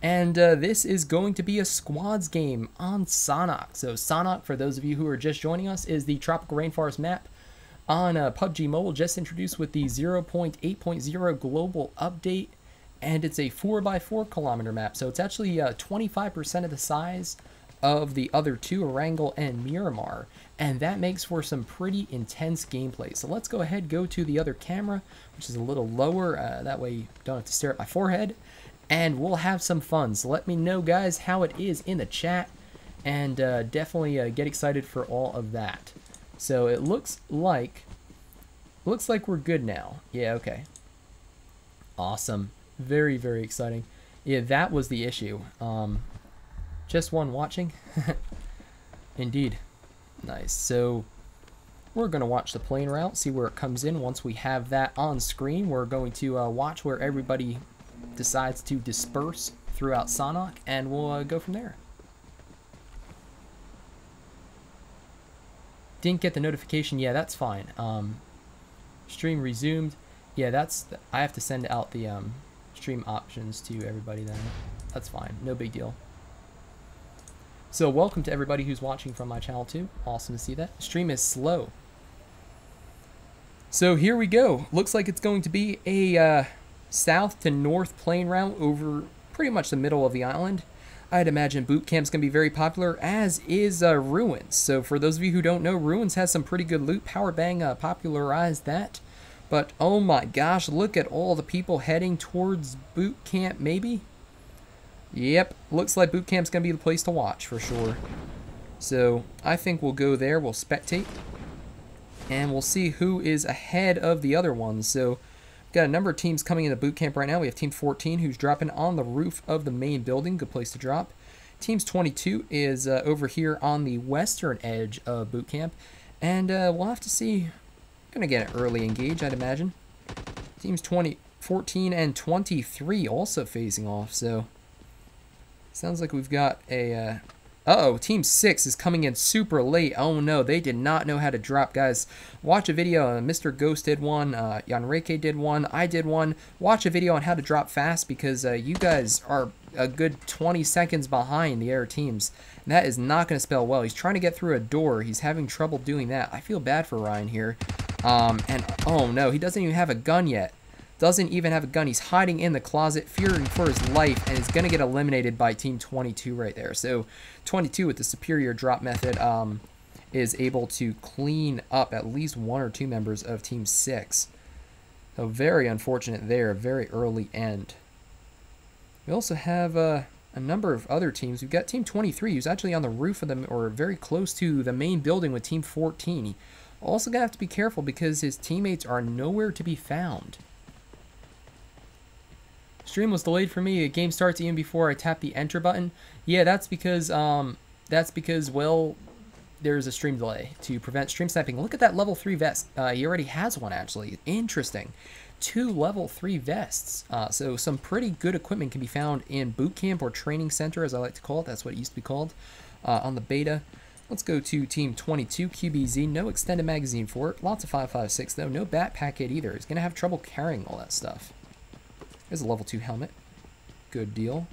And this is going to be a squads game on Sanhok. So Sanhok, for those of you who are just joining us, is the Tropical Rainforest map on PUBG Mobile, just introduced with the 0.8.0 global update. And it's a 4x4 kilometer map. So it's actually 25% of the size of the other two, Erangel and Miramar, and that makes for some pretty intense gameplay. So let's go ahead, go to the other camera, which is a little lower, that way you don't have to stare at my forehead, and we'll have some fun. So let me know, guys, how it is in the chat, and definitely get excited for all of that. So it looks like we're good now. Yeah, okay. Awesome. Very, very exciting. Yeah, that was the issue. Just one watching. Indeed. Nice. So we're going to watch the plane route, see where it comes in. Once we have that on screen, we're going to watch where everybody decides to disperse throughout Sanhok, and we'll go from there. Didn't get the notification. Yeah, that's fine. Stream resumed. Yeah, I have to send out the stream options to everybody then. That's fine. No big deal. So welcome to everybody who's watching from my channel too. Awesome to see that. Stream is slow. So here we go. Looks like it's going to be a south to north plane route over pretty much the middle of the island. I'd imagine boot camp's going to be very popular, as is Ruins. So for those of you who don't know, Ruins has some pretty good loot. Power Bang popularized that. But oh my gosh, look at all the people heading towards boot camp maybe. Yep, looks like boot camp's going to be the place to watch for sure. So I think we'll go there, we'll spectate, and we'll see who is ahead of the other ones. So we've got a number of teams coming into boot camp right now. We have Team 14 who's dropping on the roof of the main building, good place to drop. Teams 22 is over here on the western edge of boot camp, and we'll have to see. Gonna get an early engage, I'd imagine. Teams 14 and 23 also phasing off, so sounds like we've got a uh-oh, Team 6 is coming in super late. Oh no, they did not know how to drop, guys. Watch a video. Mr. Ghost did one, DerekG did one, I did one. Watch a video on how to drop fast, because you guys are a good 20 seconds behind the air teams. And that is not going to spell well. He's trying to get through a door. He's having trouble doing that. I feel bad for Ryan here. And oh no, he doesn't even have a gun yet. Doesn't even have a gun. He's hiding in the closet, fearing for his life, and is going to get eliminated by Team 22 right there. So 22 with the superior drop method is able to clean up at least one or two members of Team 6. So very unfortunate there, very early end. We also have a number of other teams. We've got Team 23 who's actually on the roof of them, or very close to the main building with Team 14. Also gonna have to be careful because his teammates are nowhere to be found. Stream was delayed for me. The game starts even before I tap the enter button. Yeah, that's because well, there's a stream delay to prevent stream sniping. Look at that level 3 vest. He already has one actually. Interesting. 2 level 3 vests. So some pretty good equipment can be found in boot camp, or training center as I like to call it. That's what it used to be called on the beta. Let's go to Team 22, QBZ. No extended magazine for it. Lots of 5.56 though. No backpack kit either. He's going to have trouble carrying all that stuff. There's a level 2 helmet. Good deal.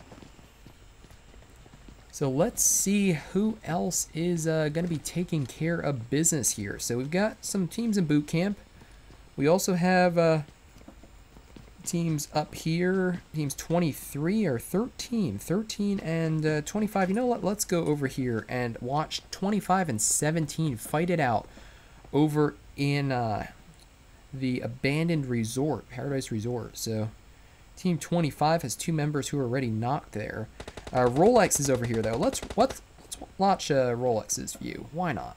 So let's see who else is going to be taking care of business here. So we've got some teams in boot camp. We also have teams up here. Teams 23 or 13 and 25. You know what, let's go over here and watch 25 and 17 fight it out over in the abandoned resort, Paradise Resort. So Team 25 has 2 members who are already knocked there. Rolex is over here though. Let's watch Rolex's view. Why not?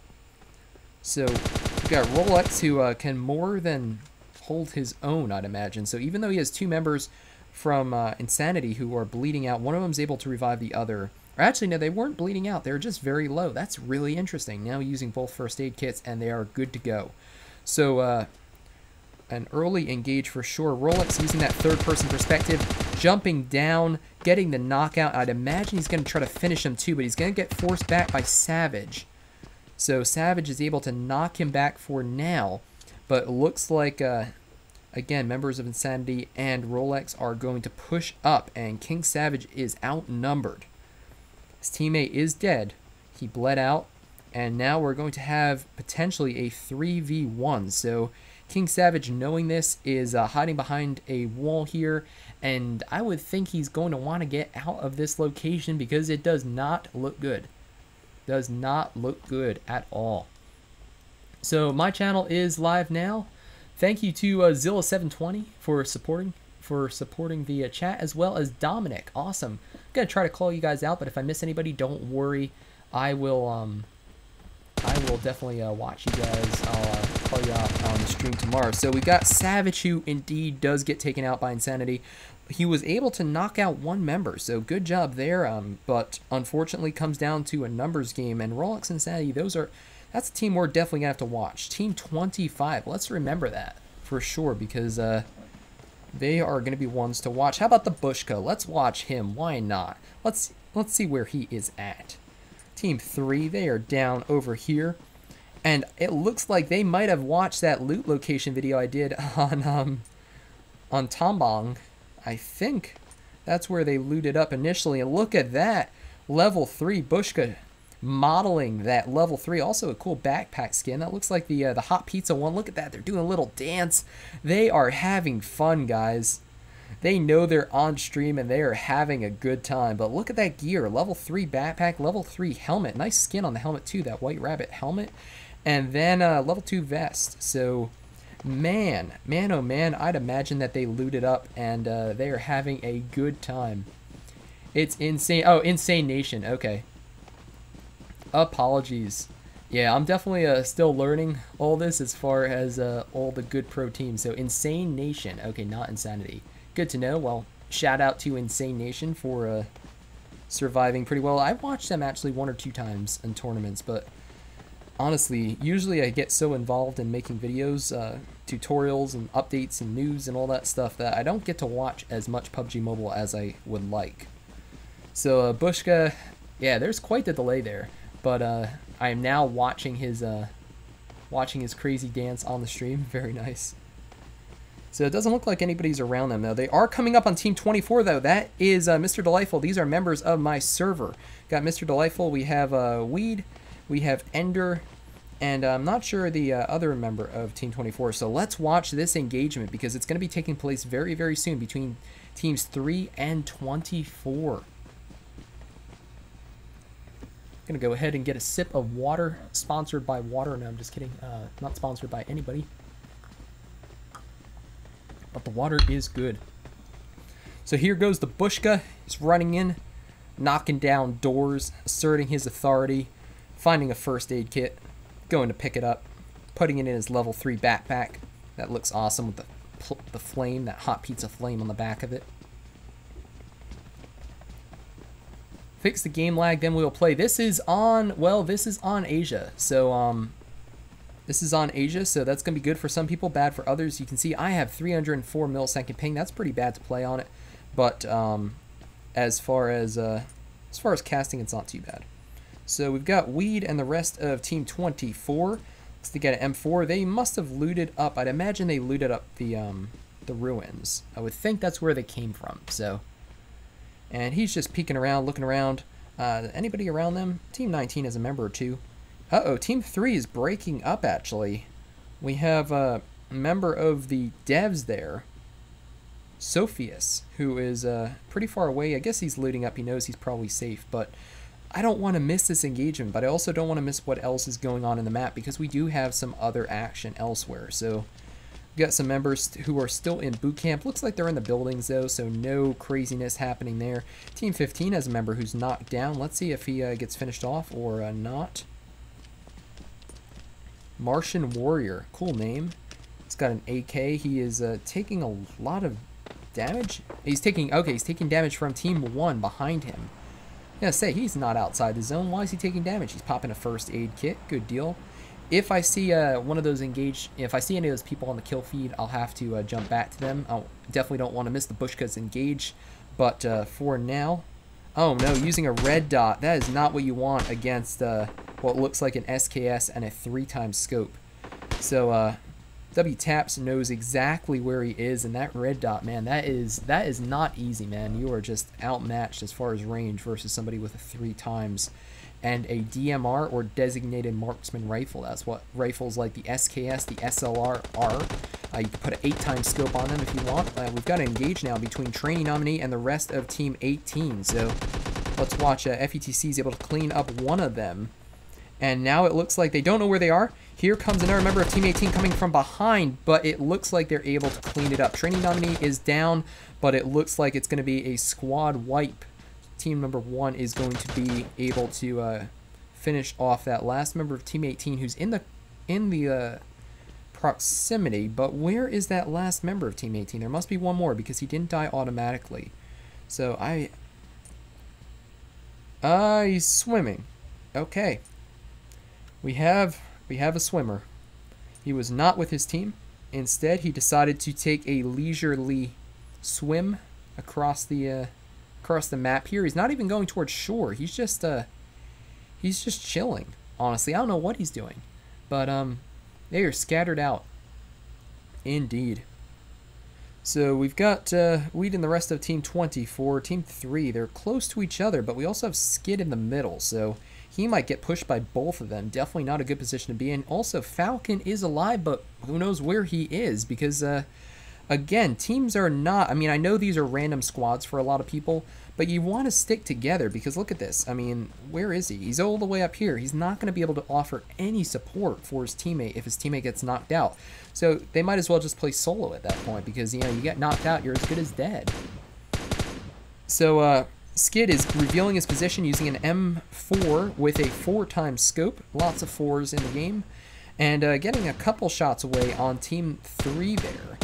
So we've got Rolex who can more than hold his own, I'd imagine. So even though he has 2 members from Insanity who are bleeding out, one of them is able to revive the other. Or actually, no, they weren't bleeding out. They were just very low. That's really interesting. Now using both first aid kits, and they are good to go. So an early engage for sure. Rolex using that third-person perspective, jumping down, getting the knockout. I'd imagine he's going to try to finish him too, but he's going to get forced back by Savage. So Savage is able to knock him back for now. But it looks like, again, members of Insanity and Rolex are going to push up, and King Savage is outnumbered. His teammate is dead. He bled out, and now we're going to have potentially a 3v1. So King Savage, knowing this, is hiding behind a wall here, and I would think he's going to want to get out of this location because it does not look good. Does not look good at all. So my channel is live now. Thank you to Zilla720 for supporting the chat, as well as Dominic. Awesome. I'm gonna try to call you guys out, but if I miss anybody, don't worry. I will I will definitely watch you guys. I'll call you out on the stream tomorrow. So we got Savage, who indeed does get taken out by Insanity. He was able to knock out one member, so good job there. But unfortunately comes down to a numbers game. And Rolex and Insanity, that's a team we're definitely gonna have to watch. Team 25. Let's remember that for sure, because they are going to be ones to watch. How about the Bushka? Let's watch him. Why not? Let's see where he is at. Team 3, they are down over here. And it looks like they might have watched that loot location video I did on Tombong. I think that's where they looted up initially. And look at that. Level 3 Bushka modeling that level 3. Also a cool backpack skin. That looks like the hot pizza one. Look at that. They're doing a little dance. They are having fun, guys. They know they're on stream and they are having a good time. But look at that gear. Level 3 backpack, level 3 helmet. Nice skin on the helmet too, that white rabbit helmet. And then level 2 vest. So man, oh man, I'd imagine that they looted up and they are having a good time. It's insane. Oh, Insane Nation. Okay. Apologies. Yeah, I'm definitely still learning all this as far as all the good pro teams. So Insane Nation. Okay, not Insanity. Good to know. Well, shout out to Insane Nation for surviving pretty well. I've watched them actually 1 or 2 times in tournaments, but honestly, usually I get so involved in making videos, tutorials and updates and news and all that stuff that I don't get to watch as much PUBG Mobile as I would like. So Bushka, yeah, there's quite the delay there. But I am now watching his crazy dance on the stream. Very nice. So it doesn't look like anybody's around them, though. They are coming up on Team 24, though. That is Mr. Delightful. These are members of my server. Got Mr. Delightful. We have Weed. We have Ender. And I'm not sure the other member of Team 24. So let's watch this engagement because it's going to be taking place very, very soon between Teams 3 and 24. Gonna go ahead and get a sip of water, sponsored by water. No, I'm just kidding. Not sponsored by anybody. But the water is good. So here goes the Bushka. He's running in, knocking down doors, asserting his authority, finding a first aid kit, going to pick it up, putting it in his level 3 backpack. That looks awesome with the flame, that hot pizza flame on the back of it. Fix the game lag, then we will play. This is on, well, this is on Asia. So, this is on Asia, so that's going to be good for some people, bad for others. You can see I have 304 millisecond ping. That's pretty bad to play on it. But, as far as casting, it's not too bad. So we've got Weed and the rest of Team 24. Let's get an M4. They must have looted up. I'd imagine they looted up the ruins. I would think that's where they came from, so... And he's just peeking around, looking around. Anybody around them? Team 19 has a member or two. Uh-oh, Team 3 is breaking up, actually. We have a member of the devs there, Sophius, who is pretty far away. I guess he's looting up. He knows he's probably safe, but I don't want to miss this engagement, but I also don't want to miss what else is going on in the map because we do have some other action elsewhere. So we've got some members who are still in boot camp. Looks like they're in the buildings, though, so no craziness happening there. Team 15 has a member who's knocked down. Let's see if he gets finished off or not. Martian Warrior. Cool name. He's got an AK. He is taking a lot of damage. He's taking damage from Team 1 behind him. Yeah, say, he's not outside the zone. Why is he taking damage? He's popping a first aid kit. Good deal. If I see one of those engaged, if I see any of those people on the kill feed, I'll have to jump back to them. I definitely don't want to miss the Bushkas engage, but for now, oh no, using a red dot, that is not what you want against what looks like an SKS and a 3x scope. So W-Taps knows exactly where he is, and that red dot, man, that is not easy, man. You are just outmatched as far as range versus somebody with a 3x. And a DMR, or designated marksman rifle. That's what rifles like the SKS, the SLR are. You can put an 8x scope on them if you want. We've got to engage now between Trainee Nominee and the rest of Team 18. So let's watch FETC is able to clean up one of them. And now it looks like they don't know where they are. Here comes another member of Team 18 coming from behind, but it looks like they're able to clean it up. Trainee Nominee is down, but it looks like it's going to be a squad wipe. Team number 1 is going to be able to finish off that last member of Team 18 who's in the proximity. But where is that last member of Team 18? There must be one more because he didn't die automatically. So he's swimming. Okay. We have a swimmer. He was not with his team. Instead, he decided to take a leisurely swim across the map here. He's not even going towards shore. He's just chilling. Honestly, I don't know what he's doing, but they are scattered out. Indeed. So we've got Weed and the rest of Team 24. Team 3, they're close to each other, but we also have Skid in the middle, so he might get pushed by both of them. Definitely not a good position to be in. Also, Falcon is alive, but who knows where he is, because, again, teams are not... I mean, I know these are random squads for a lot of people, but you want to stick together, because look at this. I mean, where is he? He's all the way up here. He's not going to be able to offer any support for his teammate if his teammate gets knocked out. So they might as well just play solo at that point, because, you know, you get knocked out, you're as good as dead. So, Skid is revealing his position using an M4 with a 4x scope. Lots of 4s in the game. And getting a couple shots away on Team 3 there.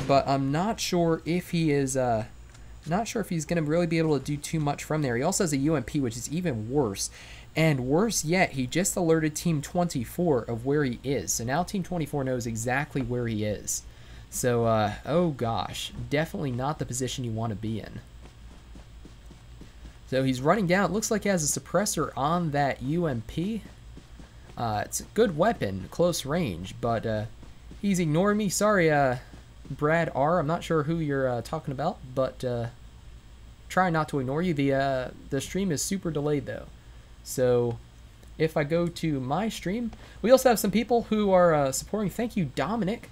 But I'm not sure if he is... not sure if he's going to really be able to do too much from there. He also has a UMP, which is even worse. And worse yet, he just alerted Team 24 of where he is. So now Team 24 knows exactly where he is. So, oh gosh. Definitely not the position you want to be in. So he's running down. It looks like he has a suppressor on that UMP. It's a good weapon, close range, but he's ignoring me. Sorry, Brad R. I'm not sure who you're talking about, but try not to ignore you. The stream is super delayed, though. So if I go to my stream, we also have some people who are supporting. Thank you, Dominic.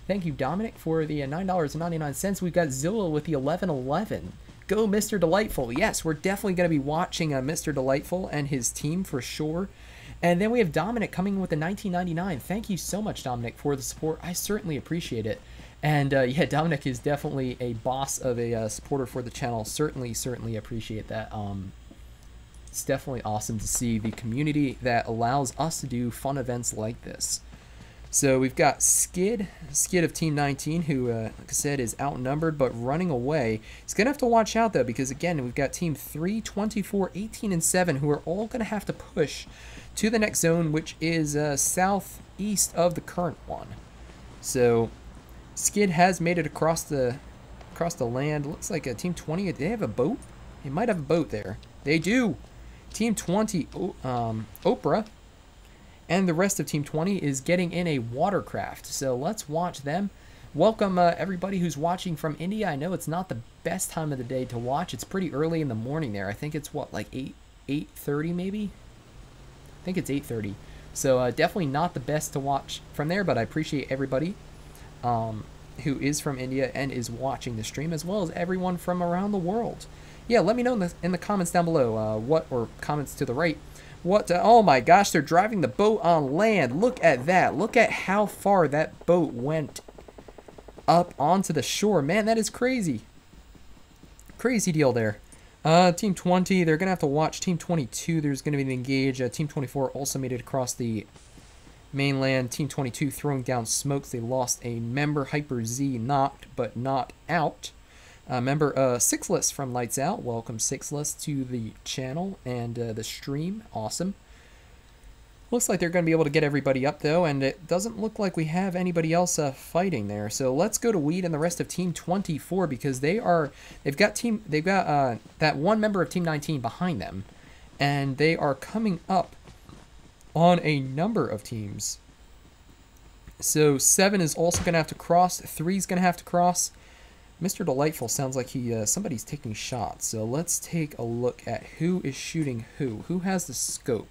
Thank you, Dominic, for the $9.99. We've got Zilla with the 1111. Go, Mr. Delightful. Yes, we're definitely going to be watching Mr. Delightful and his team for sure. And then we have Dominic coming with the 1999. Thank you so much, Dominic, for the support. I certainly appreciate it. And yeah, Dominic is definitely a boss of a supporter for the channel. Certainly appreciate that. It's definitely awesome to see the community that allows us to do fun events like this. So we've got Skid of Team 19, who, like I said, is outnumbered but running away. He's going to have to watch out, though, because, again, we've got Team 3, 24, 18, and 7, who are all going to have to push to the next zone, which is southeast of the current one. So Skid has made it across the land. Looks like Team 20, do they have a boat? They might have a boat there. They do. Team 20, Oprah, and the rest of Team 20 is getting in a watercraft. So let's watch them. Welcome everybody who's watching from India. I know it's not the best time of the day to watch. It's pretty early in the morning there. I think it's what, like 8:30 maybe? I think it's 8:30. So definitely not the best to watch from there, but I appreciate everybody who is from India and is watching the stream, as well as everyone from around the world. Yeah, let me know in the comments down below, or comments to the right, what, oh my gosh, they're driving the boat on land. Look at that. Look at how far that boat went up onto the shore. Man, that is crazy. Crazy deal there. Team 20, they're going to have to watch. Team 22, there's going to be an engage. Team 24 also made it across the mainland. Team 22 throwing down smokes. They lost a member. Hyper Z knocked, but not out. Member Sixless from Lights Out. Welcome, Sixless, to the channel and the stream. Awesome. Looks like they're going to be able to get everybody up, though, and it doesn't look like we have anybody else fighting there. So let's go to Weed and the rest of Team 24, because they've got that one member of Team 19 behind them, and they are coming up on a number of teams. So 7 is also going to have to cross. 3 is going to have to cross. Mr. Delightful sounds like somebody's taking shots. So let's take a look at who is shooting who. Who has the scope?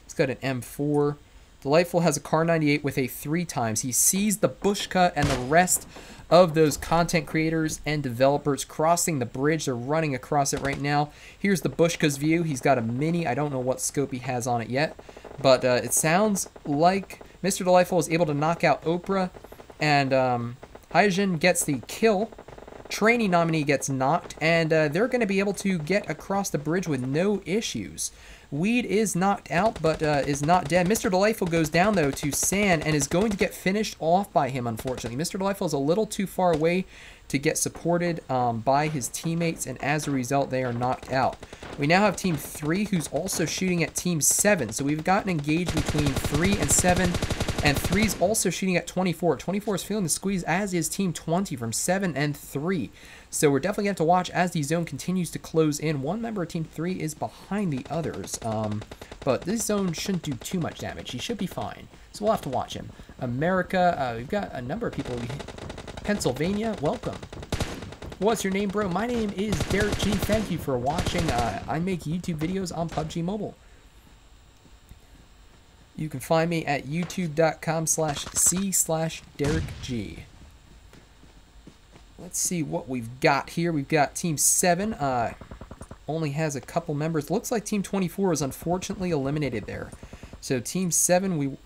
He's got an M4. Delightful has a Car 98 with a 3x. He sees the bush cut and the rest of those content creators and developers crossing the bridge. They're running across it right now. Here's the Bushka's view. He's got a mini. I don't know what scope he has on it yet, but it sounds like Mr. Delightful is able to knock out Oprah, and Hyjin gets the kill. Trainee nominee gets knocked, and they're going to be able to get across the bridge with no issues. Weed is knocked out, but is not dead. Mr. Delightful goes down, though, to San and is going to get finished off by him, unfortunately. Mr. Delightful is a little too far away to get supported by his teammates, and as a result, they are knocked out. We now have Team 3, who's also shooting at Team 7. So we've gotten engaged between 3 and 7, and 3's also shooting at 24. 24 is feeling the squeeze, as is Team 20 from 7 and 3. So we're definitely going to have to watch as the zone continues to close in. One member of Team 3 is behind the others, but this zone shouldn't do too much damage. He should be fine, so we'll have to watch him. America, we've got a number of people. Pennsylvania, welcome. What's your name, bro? My name is DerekG. Thank you for watching. I make YouTube videos on PUBG Mobile. You can find me at youtube.com/c/DerekG. Let's see what we've got here. We've got Team 7. Only has a couple members. Looks like Team 24 is unfortunately eliminated there. So Team 7, we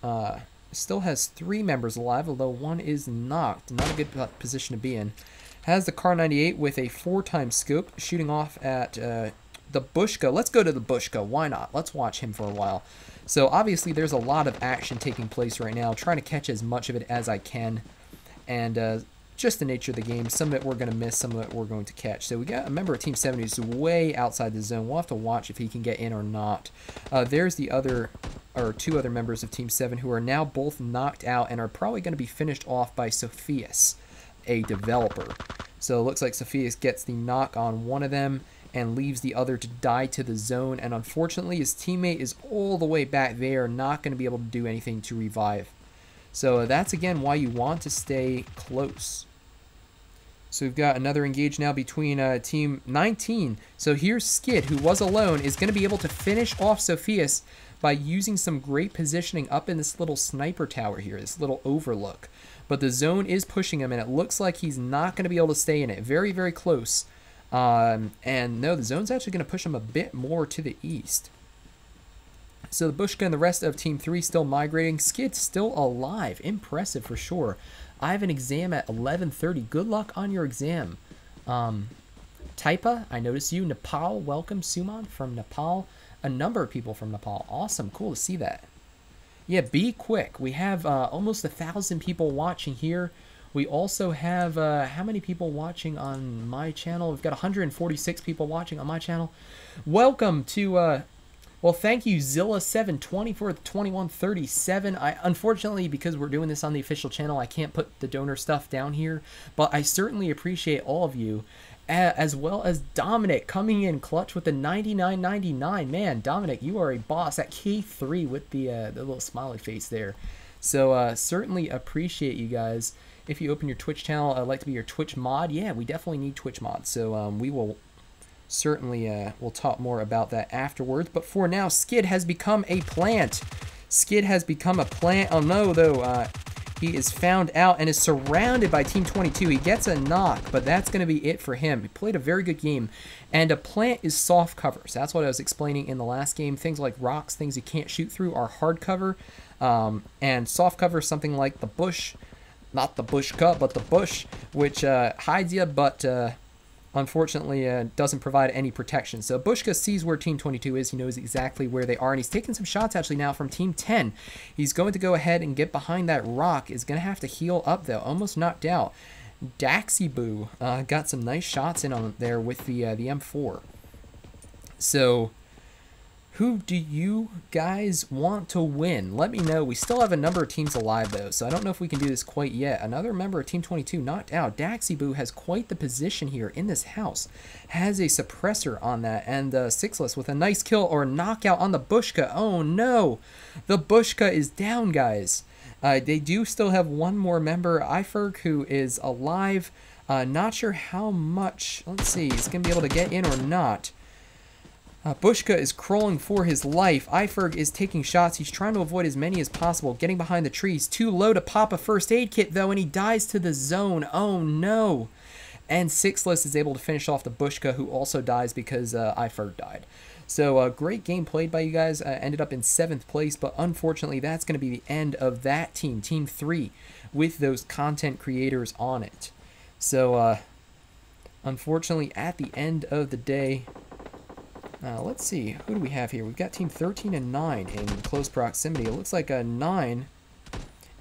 still has 3 members alive, although one is knocked. Not a good position to be in. Has the Car 98 with a 4-time scope, shooting off at the Bushka. Let's go to the Bushka. Why not? Let's watch him for a while. So obviously there's a lot of action taking place right now. Trying to catch as much of it as I can. And just the nature of the game. Some of it we're going to miss, some of it we're going to catch. So we got a member of Team 7 who's way outside the zone. We'll have to watch if he can get in or not. There's the other, or 2 other members of Team 7 who are now both knocked out and are probably going to be finished off by Sophias, a developer. So it looks like Sophias gets the knock on one of them and leaves the other to die to the zone. And unfortunately, his teammate is all the way back there, not going to be able to do anything to revive. So that's, again, why you want to stay close. So we've got another engage now between Team 19. So here's Skid, who was alone, is going to be able to finish off Sophias by using some great positioning up in this little sniper tower here, this little overlook. But the zone is pushing him, and it looks like he's not going to be able to stay in it. Very, very close. And no, the zone's actually going to push him a bit more to the east. So the Bushka and the rest of Team 3 still migrating. Skid's still alive. Impressive for sure. I have an exam at 11:30. Good luck on your exam. Taipa, I notice you. Nepal, welcome. Suman from Nepal. A number of people from Nepal. Awesome. Cool to see that. Yeah, be quick. We have almost 1,000 people watching here. We also have, how many people watching on my channel? We've got 146 people watching on my channel. Welcome to... well, thank you, Zilla720 for the 2137. Unfortunately, because we're doing this on the official channel, I can't put the donor stuff down here, but I certainly appreciate all of you, as well as Dominic coming in clutch with the 99.99. Man, Dominic, you are a boss at K3 with the little smiley face there. So certainly appreciate you guys. If you open your Twitch channel, I'd like to be your Twitch mod. Yeah, we definitely need Twitch mods, so we will... certainly, we'll talk more about that afterwards. But for now, Skid has become a plant. Skid has become a plant. Oh no, though, he is found out and is surrounded by Team 22. He gets a knock, but that's going to be it for him. He played a very good game. And a plant is soft cover. So that's what I was explaining in the last game. Things like rocks, things you can't shoot through, are hard cover. And soft cover, something like the bush. Not the bushka, but the bush, which hides you, but... unfortunately, doesn't provide any protection. So Bushka sees where Team 22 is. He knows exactly where they are, and he's taking some shots actually now from Team 10. He's going to go ahead and get behind that rock. Is going to have to heal up, though. Almost knocked out. Daxiboo got some nice shots in on there with the M4. So... who do you guys want to win? Let me know. We still have a number of teams alive, though, so I don't know if we can do this quite yet. Another member of Team 22 knocked out. Daxiboo has quite the position here in this house. Has a suppressor on that, and Sixless with a nice kill or knockout on the Bushka. Oh, no. The Bushka is down, guys. They do still have one more member, Iferg, who is alive. Not sure how much. Let's see. He's going to be able to get in or not. Bushka is crawling for his life. Iferg is taking shots. He's trying to avoid as many as possible, getting behind the trees. Too low to pop a first aid kit, though, and he dies to the zone. Oh, no. And Sixless is able to finish off the Bushka, who also dies because Iferg died. So, great game played by you guys. Ended up in 7th place, but unfortunately, that's going to be the end of that team, Team 3, with those content creators on it. So, unfortunately, at the end of the day... Let's see. Who do we have here? We've got team 13 and 9 in close proximity. It looks like a 9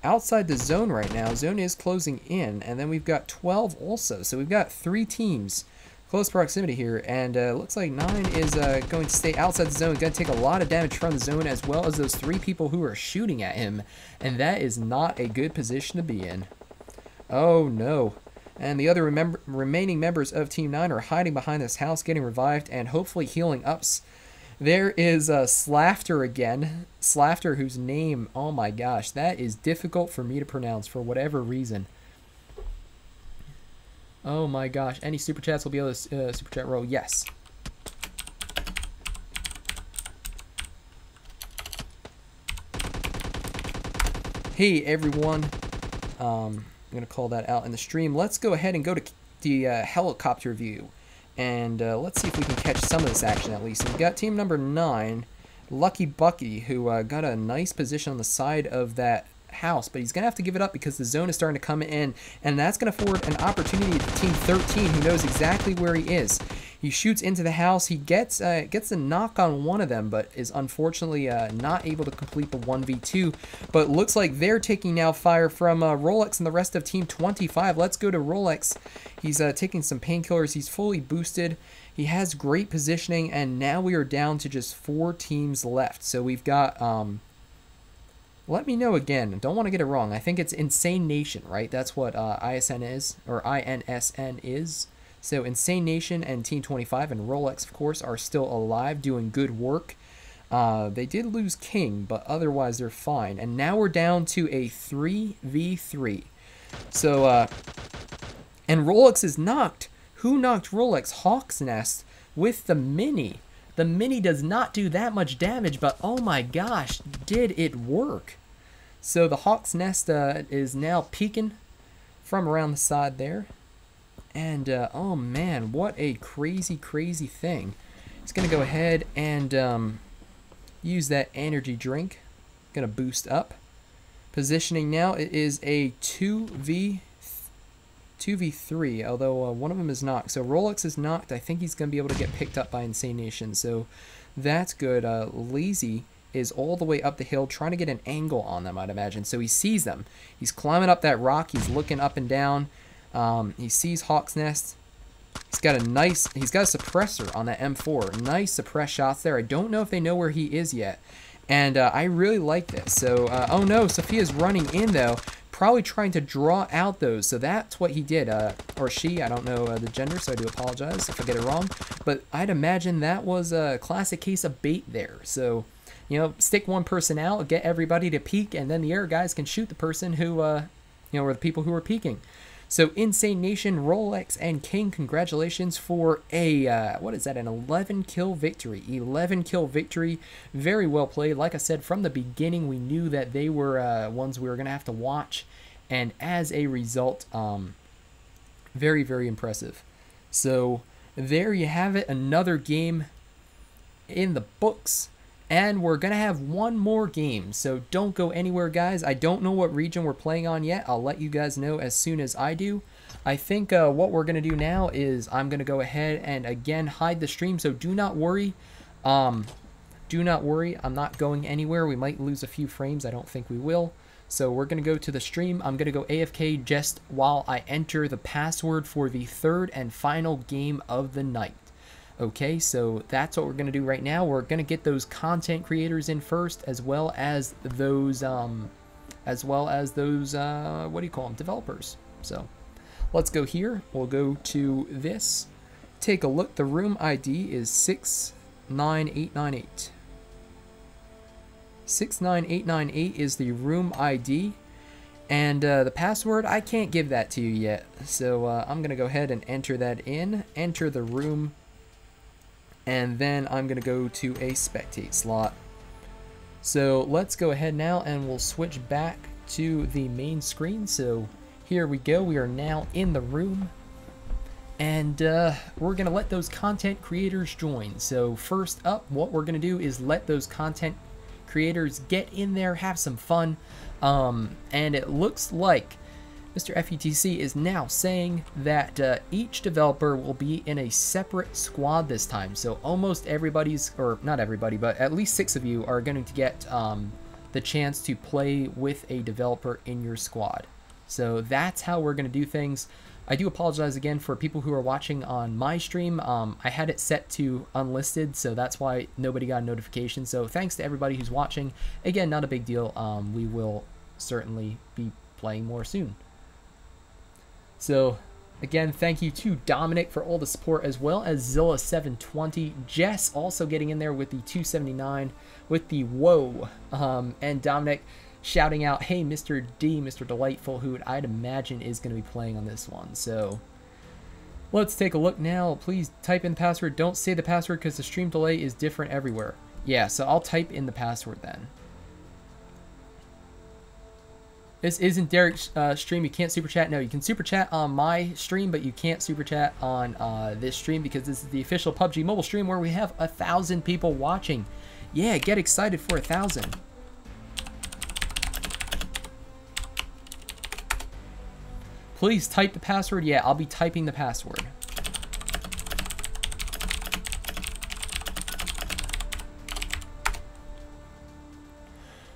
outside the zone right now. Zone is closing in. And then we've got 12 also. So we've got 3 teams close proximity here. And looks like 9 is going to stay outside the zone. Going to take a lot of damage from the zone, as well as those 3 people who are shooting at him. And that is not a good position to be in. Oh, no. And the other remaining members of Team 9 are hiding behind this house, getting revived, and hopefully healing up. There is Slafter again. Slafter, whose name, oh my gosh, that is difficult for me to pronounce for whatever reason. Oh my gosh. Any super chats will be able to super chat roll. Yes. Hey everyone. I'm going to call that out in the stream. Let's go ahead and go to the helicopter view. And let's see if we can catch some of this action at least. We've got team number 9, Lucky Bucky, who got a nice position on the side of that house. But he's going to have to give it up because the zone is starting to come in. And that's going to afford an opportunity to team 13, who knows exactly where he is. He shoots into the house. He gets a knock on one of them, but is unfortunately not able to complete the 1v2. But looks like they're taking now fire from Rolex and the rest of Team 25. Let's go to Rolex. He's taking some painkillers. He's fully boosted. He has great positioning, and now we are down to just 4 teams left. So we've got... let me know again. Don't want to get it wrong. I think it's Insane Nation, right? That's what ISN is, or INSN is. So Insane Nation and Team 25 and Rolex, of course, are still alive, doing good work. They did lose King, but otherwise they're fine. And now we're down to a 3v3. So, and Rolex is knocked. Who knocked Rolex? Hawk's Nest with the Mini. The Mini does not do that much damage, but oh my gosh, did it work. So the Hawk's Nest is now peeking from around the side there. And, oh man, what a crazy, crazy thing. He's going to go ahead and use that energy drink. Going to boost up. Positioning now, it is a 2v3, although one of them is knocked. So Rolex is knocked. I think he's going to be able to get picked up by Insane Nation. So that's good. Lazy is all the way up the hill trying to get an angle on them, I'd imagine. So he sees them. He's climbing up that rock. He's looking up and down. He sees Hawk's Nest. He's got a suppressor on that M4. Nice suppress shots there. I don't know if they know where he is yet. And I really like this. So, oh no, Sophia's running in though. Probably trying to draw out those. So that's what he did. Or she, I don't know the gender, so I do apologize if I get it wrong. But I'd imagine that was a classic case of bait there. So, you know, stick one person out, get everybody to peek, and then the air guys can shoot the person who, or the people who are peeking. So Insane Nation, Rolex, and King, congratulations for a, what is that, an 11-kill victory. 11-kill victory. Very well played. Like I said, from the beginning, we knew that they were ones we were going to have to watch. And as a result, very, very impressive. So there you have it. Another game in the books. And we're going to have one more game, so don't go anywhere, guys. I don't know what region we're playing on yet. I'll let you guys know as soon as I do. I think what we're going to do now is I'm going to go ahead and, again, hide the stream, so do not worry. Do not worry. I'm not going anywhere. We might lose a few frames. I don't think we will. So we're going to go to the stream. I'm going to go AFK just while I enter the password for the third and final game of the night. Okay, so that's what we're going to do right now. We're going to get those content creators in first, as well as those, what do you call them, developers. So let's go here. We'll go to this. Take a look. The room ID is 69898. 69898 is the room ID. And the password, I can't give that to you yet. So I'm going to go ahead and enter that in. Enter the room. And then I'm going to go to a spectate slot. So let's go ahead now and we'll switch back to the main screen. So here we go. We are now in the room. And we're going to let those content creators join. So first up, what we're going to do is let those content creators get in there, have some fun. And it looks like Mr. FUTC is now saying that each developer will be in a separate squad this time. So almost everybody's, or not everybody, but at least 6 of you are going to get the chance to play with a developer in your squad. So that's how we're going to do things. I do apologize again for people who are watching on my stream. I had it set to unlisted, so that's why nobody got a notification. So thanks to everybody who's watching. Again, not a big deal. We will certainly be playing more soon. So again, thank you to Dominic for all the support, as well as Zilla720. Jess also getting in there with the 279 with the whoa. And Dominic shouting out, hey, Mr. D, Mr. Delightful, who I'd imagine is going to be playing on this one. So let's take a look now. Please type in the password. Don't say the password because the stream delay is different everywhere. Yeah, so I'll type in the password then. This isn't Derek's stream. You can't super chat. No, you can super chat on my stream, but you can't super chat on this stream because this is the official PUBG Mobile stream where we have 1,000 people watching. Yeah, get excited for 1,000. Please type the password. Yeah, I'll be typing the password.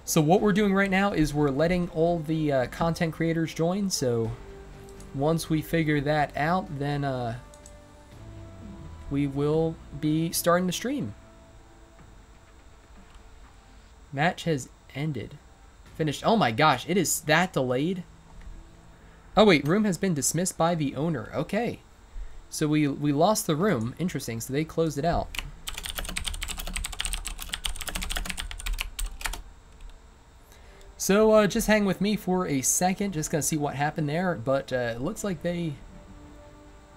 So what we're doing right now is we're letting all the content creators join. So once we figure that out, then we will be starting the stream. Match has ended. Finished. Oh my gosh, it is that delayed? Oh wait, room has been dismissed by the owner. Okay. So we lost the room. Interesting, so they closed it out. So just hang with me for a second, just gonna see what happened there. But it looks like they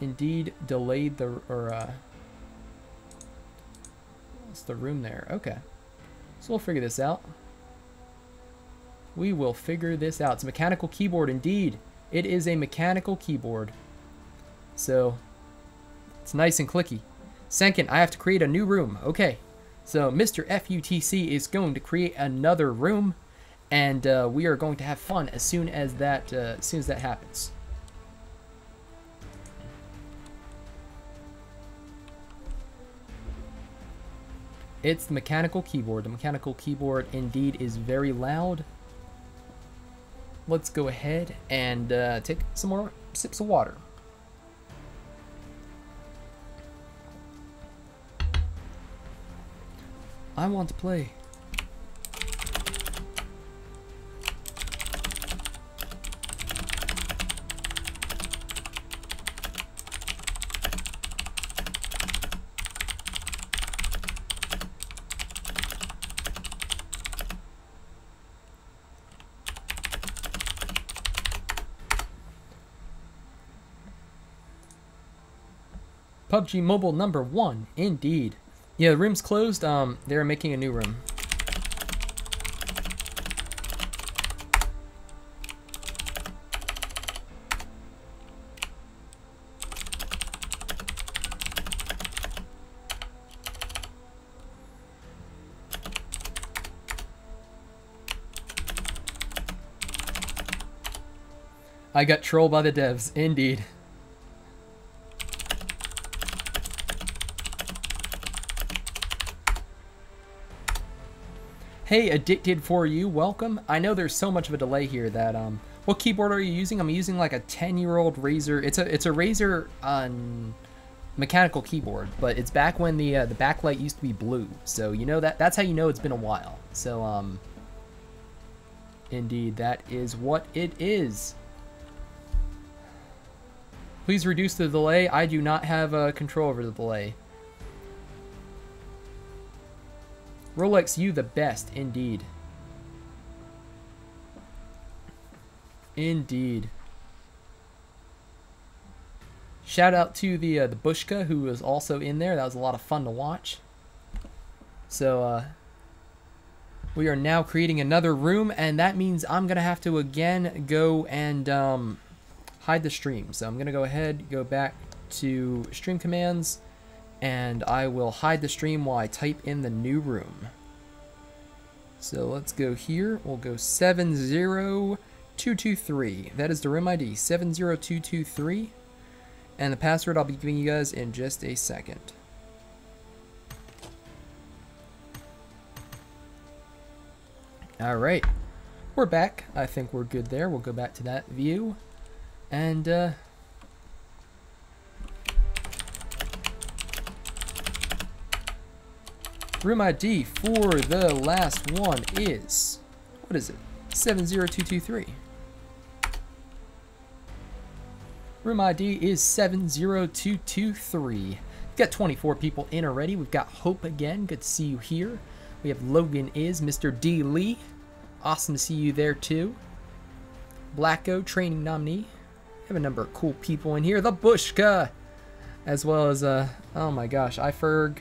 indeed delayed the, what's the room there? Okay, so we'll figure this out. We will figure this out. It's a mechanical keyboard, indeed. It is a mechanical keyboard. So it's nice and clicky. Second, I have to create a new room. Okay, so Mr. FUTC is going to create another room. And we are going to have fun as soon as that happens. It's the mechanical keyboard. The mechanical keyboard indeed is very loud. Let's go ahead and take some more sips of water. I want to play. PUBG Mobile #1, indeed. Yeah, the room's closed. They're making a new room. I got trolled by the devs, indeed. Hey, Addicted for You, welcome. I know there's so much of a delay here that what keyboard are you using? I'm using like a 10-year-old Razer. It's a Razer mechanical keyboard, but it's back when the backlight used to be blue. So you know that's how you know it's been a while. So indeed, that is what it is. Please reduce the delay. I do not have control over the delay. Rolex, you the best, indeed. Indeed. Shout out to the Bushka who was also in there. That was a lot of fun to watch. So we are now creating another room, and that means I'm gonna have to again go and hide the stream. So I'm gonna go ahead, go back to stream commands, and I will hide the stream while I type in the new room. So let's go here. We'll go 7020 70223. That is the room ID, 70223. And the password I'll be giving you guys in just a second. All right, we're back. I think we're good there. We'll go back to that view. And room ID for the last one is, what is it? 70223. Room ID is 70223. We've got 24 people in already. We've got Hope again. Good to see you here. We have Logan is Mr. D. Lee. Awesome to see you there too. Blacko, training nominee. We have a number of cool people in here. The Bushka, as well as oh my gosh, iFerg,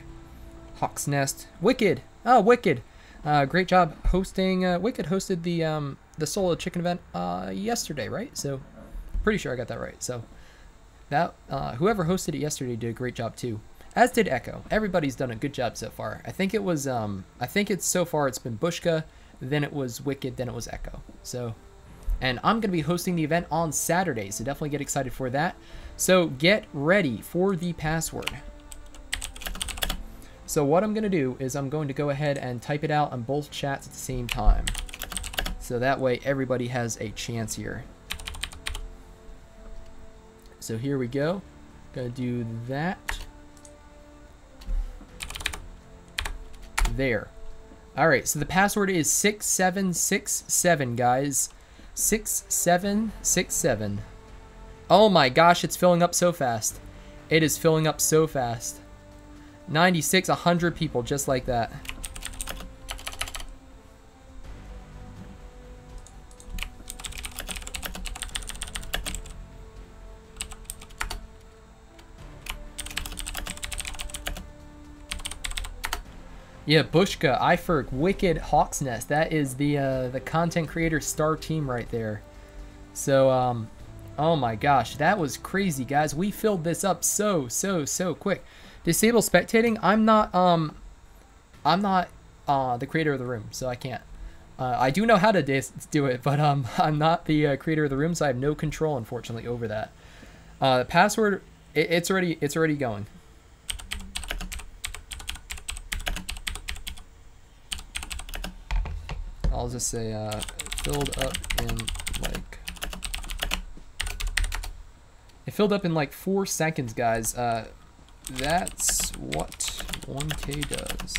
Hawk's Nest, Wicked. Oh, Wicked. Great job hosting. Wicked hosted the solo chicken event yesterday, right? So pretty sure I got that right. So that whoever hosted it yesterday did a great job too. As did Echo. Everybody's done a good job so far. I think it was I think it's so far it's been Bushka, then it was Wicked, then it was Echo. So, and I'm gonna be hosting the event on Saturday, so definitely get excited for that. So get ready for the password. So what I'm gonna do is I'm going to go ahead and type it out on both chats at the same time. So that way everybody has a chance here. So here we go. Gonna do that. There. Alright, so the password is 6767, guys. 6767. Oh my gosh, it's filling up so fast. It is filling up so fast. 96, 100 people just like that. Yeah, Bushka, iFerg, Wicked, Hawk's Nest. That is the content creator star team right there. So, oh my gosh, that was crazy, guys. We filled this up so quick. Disable spectating. I'm not the creator of the room, so I can't. I do know how to do it, but I'm not the creator of the room, so I have no control, unfortunately, over that. The password, it's already going. I'll just say filled up in like. It filled up in like 4 seconds, guys. That's what 1K does.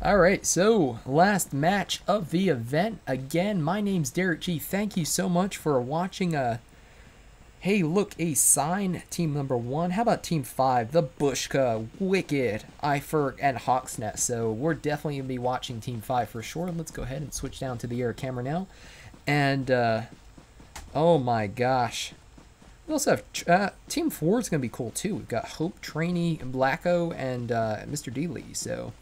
All right, so last match of the event. Again, my name's DerekG. Thank you so much for watching. Hey, look, a sign, team number 1. How about team 5? The Bushka, Wicked, iFerg, and Hawk's Nest. So we're definitely going to be watching team 5 for sure. Let's go ahead and switch down to the air camera now. And, oh my gosh. We also have, team 4 is going to be cool too. We've got Hope, Trainee, Blacko, and Mr. D. Lee. So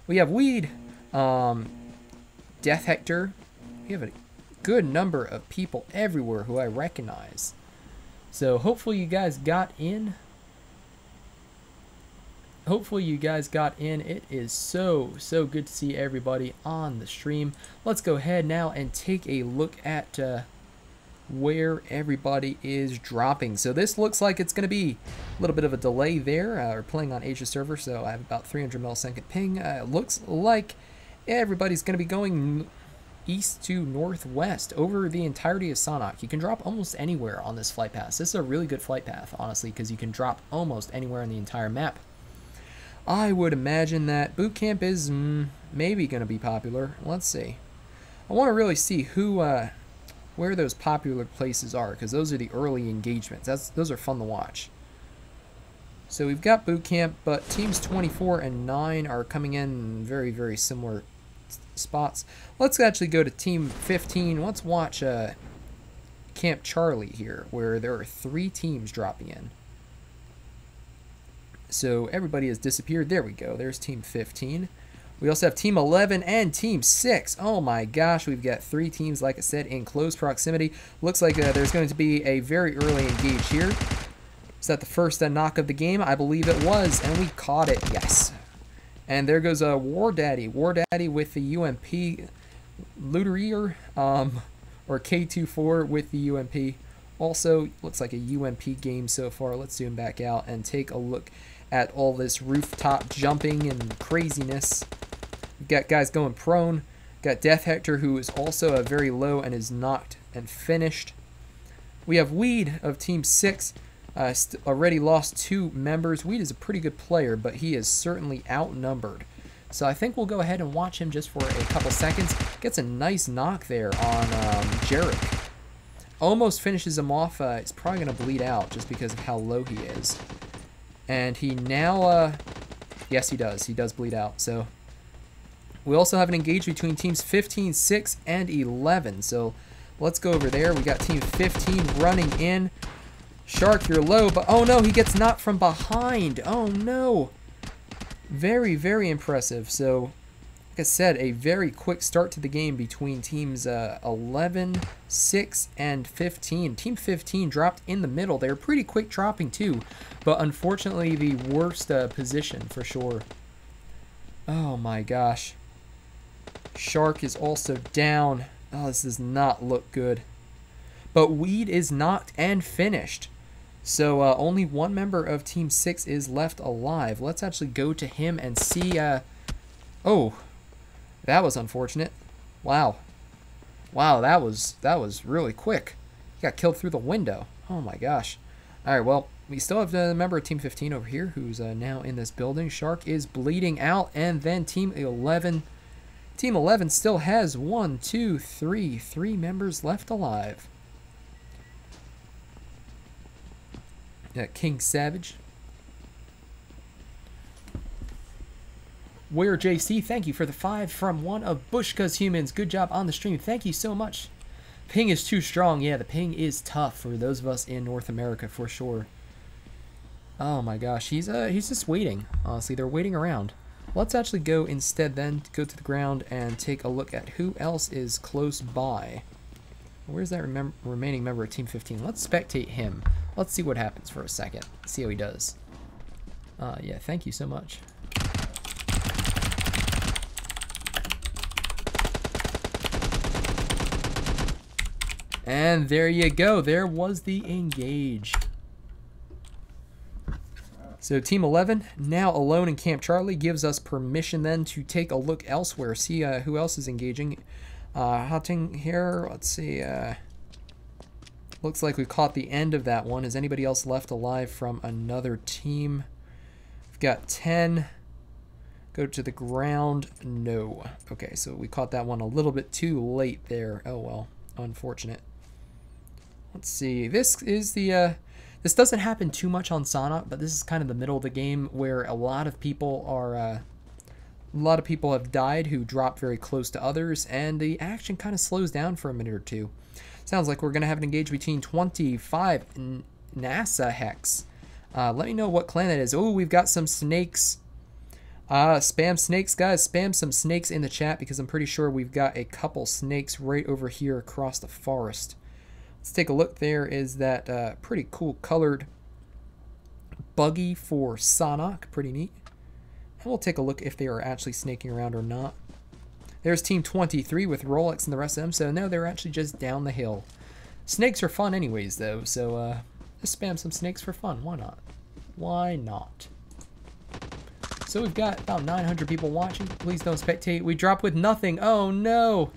we have Weed, Death Hector. We have a good number of people everywhere who I recognize. So hopefully you guys got in. Hopefully you guys got in. It is so good to see everybody on the stream. Let's go ahead now and take a look at where everybody is dropping. So this looks like it's going to be a little bit of a delay there. We're playing on Asia server, so I have about 300 millisecond ping. It looks like everybody's going to be going east to northwest over the entirety of Sanhok. You can drop almost anywhere on this flight path. This is a really good flight path, honestly, because you can drop almost anywhere in the entire map. I would imagine that boot camp is maybe going to be popular. Let's see. I want to really see who, where those popular places are, because those are the early engagements. Those are fun to watch. So we've got boot camp, but teams 24 and 9 are coming in very similar spots. Let's actually go to team 15. Let's watch Camp Charlie here, where there are 3 teams dropping in. So everybody has disappeared. There we go. There's team 15. We also have team 11 and team 6. Oh my gosh, we've got 3 teams, like I said, in close proximity. Looks like there's going to be a very early engage here. Is that the first knock of the game? I believe it was, and we caught it. Yes. And there goes War Daddy. War Daddy with the UMP. Looterier, or K24 with the UMP. Also, looks like a UMP game so far. Let's zoom back out and take a look at all this rooftop jumping and craziness. We've got guys going prone. Got Death Hector, who is also a very low and is knocked and finished. We have Weed of Team 6. Already lost 2 members. Weed is a pretty good player, but he is certainly outnumbered. So I think we'll go ahead and watch him just for a couple seconds. Gets a nice knock there on Derek. Almost finishes him off. He's probably going to bleed out just because of how low he is. And he now, yes, he does. He does bleed out. So we also have an engage between teams 15, 6, and 11. So let's go over there. We got team 15 running in. Shark, you're low, but oh no, he gets knocked from behind. Oh no. Very, very impressive. So, like I said, a very quick start to the game between teams 11, 6, and 15. Team 15 dropped in the middle. They were pretty quick dropping too, but unfortunately the worst position for sure. Oh my gosh. Shark is also down. Oh, this does not look good. But Weed is knocked and finished. So only one member of Team 6 is left alive. Let's actually go to him and see. Oh, that was unfortunate. Wow. Wow, that was really quick. He got killed through the window. Oh my gosh. All right, well, we still have the member of Team 15 over here who's now in this building. Shark is bleeding out, and then Team 11. Team 11 still has 3 members left alive. King Savage. Where JC, thank you for the 5 from one of Bushka's humans. Good job on the stream. Thank you so much. Ping is too strong. Yeah, the ping is tough for those of us in North America for sure. Oh my gosh, he's just waiting. Honestly, they're waiting around. Let's actually go instead then, go to the ground and take a look at who else is close by. Where's that remaining member of Team 15? Let's spectate him. Let's see what happens for a second. See how he does. Yeah, thank you so much. And there you go. There was the engage. So Team 11, now alone in Camp Charlie, gives us permission then to take a look elsewhere. See who else is engaging. Hunting here. Let's see. Looks like we caught the end of that one. Is anybody else left alive from another team? We've got 10. Go to the ground. No. Okay, so we caught that one a little bit too late there. Oh well, unfortunate. Let's see. This is the this doesn't happen too much on Sanhok, but this is kind of the middle of the game where a lot of people are have died who dropped very close to others, and the action kind of slows down for a minute or two. Sounds like we're going to have an engage between 25 and NASA Hex. Let me know what clan that is. Oh, we've got some snakes. Spam snakes, guys. Spam some snakes in the chat because I'm pretty sure we've got a couple snakes right over here across the forest. Let's take a look. There is that pretty cool colored buggy for Sanhok. Pretty neat. And we'll take a look if they are actually snaking around or not. There's Team 23 with Rolex and the rest of them. So no, they're actually just down the hill. Snakes are fun anyways, though. So just spam some snakes for fun. Why not? Why not? So we've got about 900 people watching. Please don't spectate. We drop with nothing. Oh, no.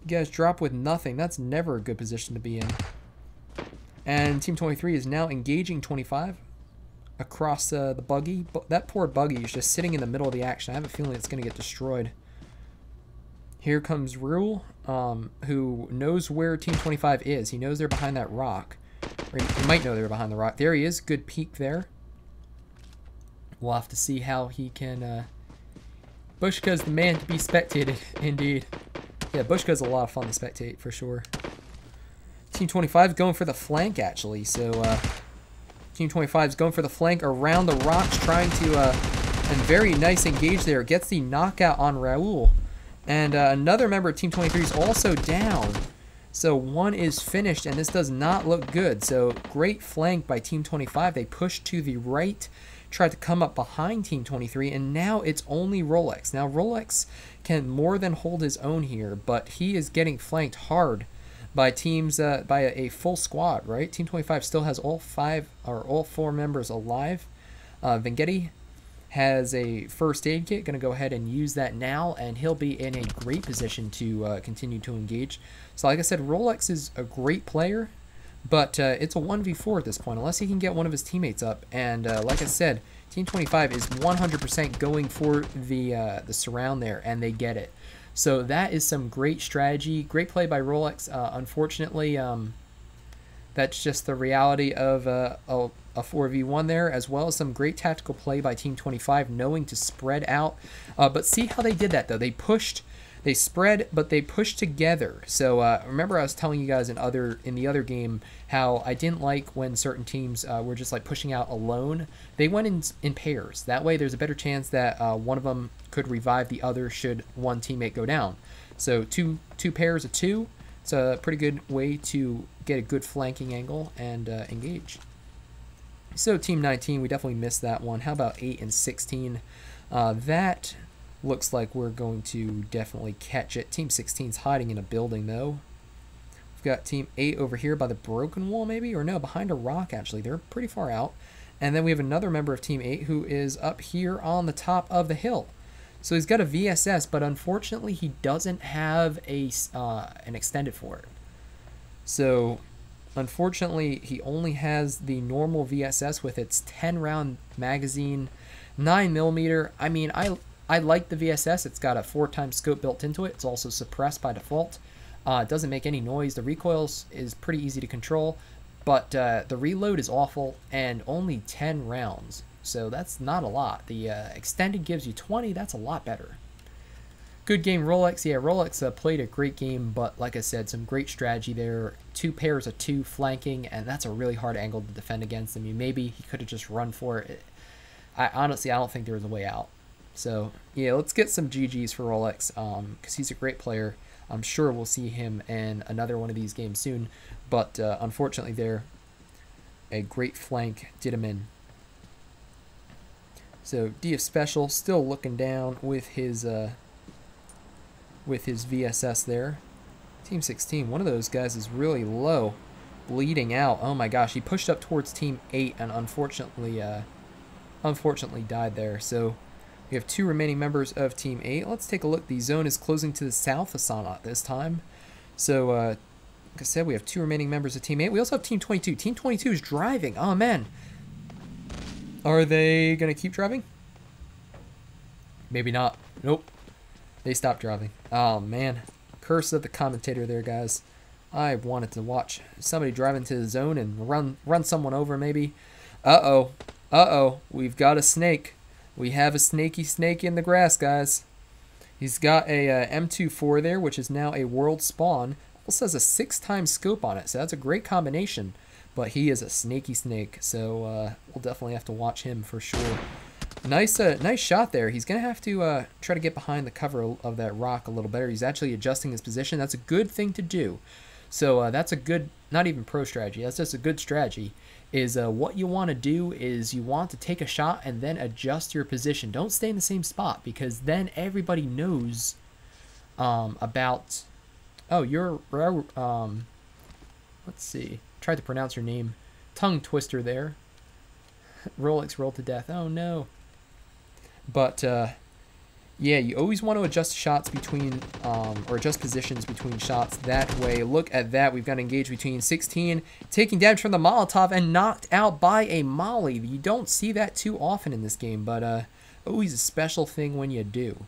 You guys drop with nothing. That's never a good position to be in. And Team 23 is now engaging 25 across the buggy. That poor buggy is just sitting in the middle of the action. I have a feeling it's going to get destroyed. Here comes Rule, who knows where Team 25 is. He knows they're behind that rock. Or he might know they're behind the rock. There he is. Good peek there. We'll have to see how he can... Bushka's the man to be spectated, indeed. Yeah, Bushka's a lot of fun to spectate, for sure. Team 25 is going for the flank, actually. So, Team 25 is going for the flank around the rocks, trying to... and very nice engage there. Gets the knockout on Raul. And another member of Team 23 is also down. So one is finished, and this does not look good. So great flank by Team 25. They pushed to the right, tried to come up behind Team 23, and now it's only Rolex. Now Rolex can more than hold his own here, but he is getting flanked hard by teams, by a full squad, right? Team 25 still has all 4 members alive. Vengetti has a first aid kit, going to go ahead and use that now, and he'll be in a great position to continue to engage. So like I said, Rolex is a great player, but it's a 1v4 at this point, unless he can get one of his teammates up. And like I said, Team 25 is 100% going for the surround there, and they get it. So that is some great strategy. Great play by Rolex. Unfortunately, that's just the reality of a 4v1 there, as well as some great tactical play by Team 25, knowing to spread out. But see how they did that, though. They spread, but they pushed together. So remember I was telling you guys in the other game how I didn't like when certain teams were just like pushing out alone. They went in pairs. That way there's a better chance that one of them could revive the other should one teammate go down. So two pairs of 2. It's a pretty good way to get a good flanking angle and engage. So Team 19, we definitely missed that one. How about 8 and 16? That looks like we're going to definitely catch it. Team 16's hiding in a building, though. We've got Team 8 over here by the broken wall, maybe? Or no, behind a rock, actually. They're pretty far out. And then we have another member of Team 8 who is up here on the top of the hill. So he's got a VSS, but unfortunately he doesn't have an extended for it. So unfortunately he only has the normal VSS with its 10-round magazine, 9mm. I mean, I like the VSS. It's got a 4x scope built into it. It's also suppressed by default. It doesn't make any noise. The recoils is pretty easy to control, but the reload is awful, and only 10 rounds. So that's not a lot. The extended gives you 20. That's a lot better. Good game, Rolex. Yeah, Rolex played a great game, but like I said, some great strategy there. 2 pairs of 2 flanking, and that's a really hard angle to defend against. I mean, maybe he could have just run for it. Honestly, I don't think there was a way out. So, yeah, let's get some GGs for Rolex, because he's a great player. I'm sure we'll see him in another one of these games soon, but unfortunately there, a great flank did him in. So, DF Special still looking down with his VSS there. Team 16, one of those guys is really low, bleeding out. Oh my gosh, he pushed up towards Team 8 and unfortunately died there. So we have 2 remaining members of Team 8. Let's take a look. The zone is closing to the south of Sanhok this time. So, like I said, we have 2 remaining members of Team 8. We also have Team 22. Team 22 is driving. Oh, man. Are they going to keep driving? Maybe not. Nope. They stopped driving. Oh, man. Curse of the commentator there, guys. I wanted to watch somebody drive into the zone and run someone over, maybe. Uh-oh. Uh-oh. We've got a snake. We have a snaky snake in the grass, guys. He's got a M24 there, which is now a world spawn. Also has a 6x scope on it, so that's a great combination. But he is a snaky snake, so we'll definitely have to watch him for sure. Nice shot there. He's going to have to try to get behind the cover of that rock a little better. He's actually adjusting his position. That's a good thing to do. So that's a good, not even pro strategy, that's just a good strategy. Is what you want to do is you want to take a shot and then adjust your position. Don't stay in the same spot, because then everybody knows about, oh, you're, let's see, tried to pronounce your name, tongue twister there. Rolex rolled to death. Oh no. But yeah, you always want to adjust shots between, or adjust positions between shots that way. Look at that. We've got to engage between 16, taking damage from the Molotov and knocked out by a Molly. You don't see that too often in this game, but always a special thing when you do.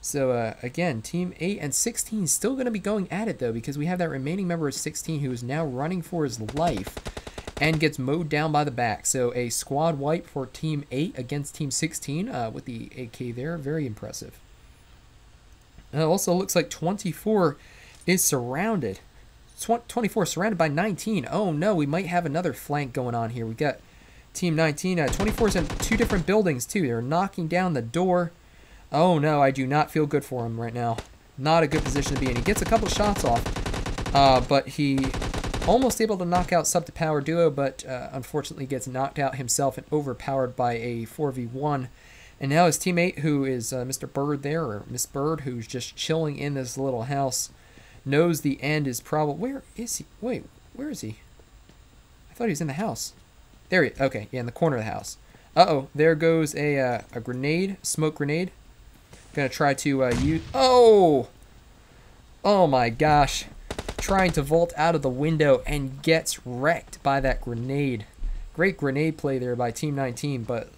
So again, Team 8 and 16 still going to be going at it, though, because we have that remaining member of 16 who is now running for his life and gets mowed down by the back. So a squad wipe for Team 8 against Team 16 with the AK there. Very impressive. Also looks like 24 is surrounded. 24 surrounded by 19. Oh no, we might have another flank going on here. We got Team 19. 24's in 2 different buildings too. They're knocking down the door. Oh no, I do not feel good for him right now. Not a good position to be in. He gets a couple shots off. But he almost able to knock out Sub to Power Duo, but unfortunately gets knocked out himself and overpowered by a 4v1. And now his teammate, who is Mr. Bird there, or Miss Bird, who's just chilling in this little house, knows the end is probably... Where is he? Wait, where is he? I thought he was in the house. There he is. Okay, yeah, in the corner of the house. Uh-oh, there goes a grenade, smoke grenade. Gonna try to use... Oh! Oh my gosh. Trying to vault out of the window and gets wrecked by that grenade. Great grenade play there by Team 19, but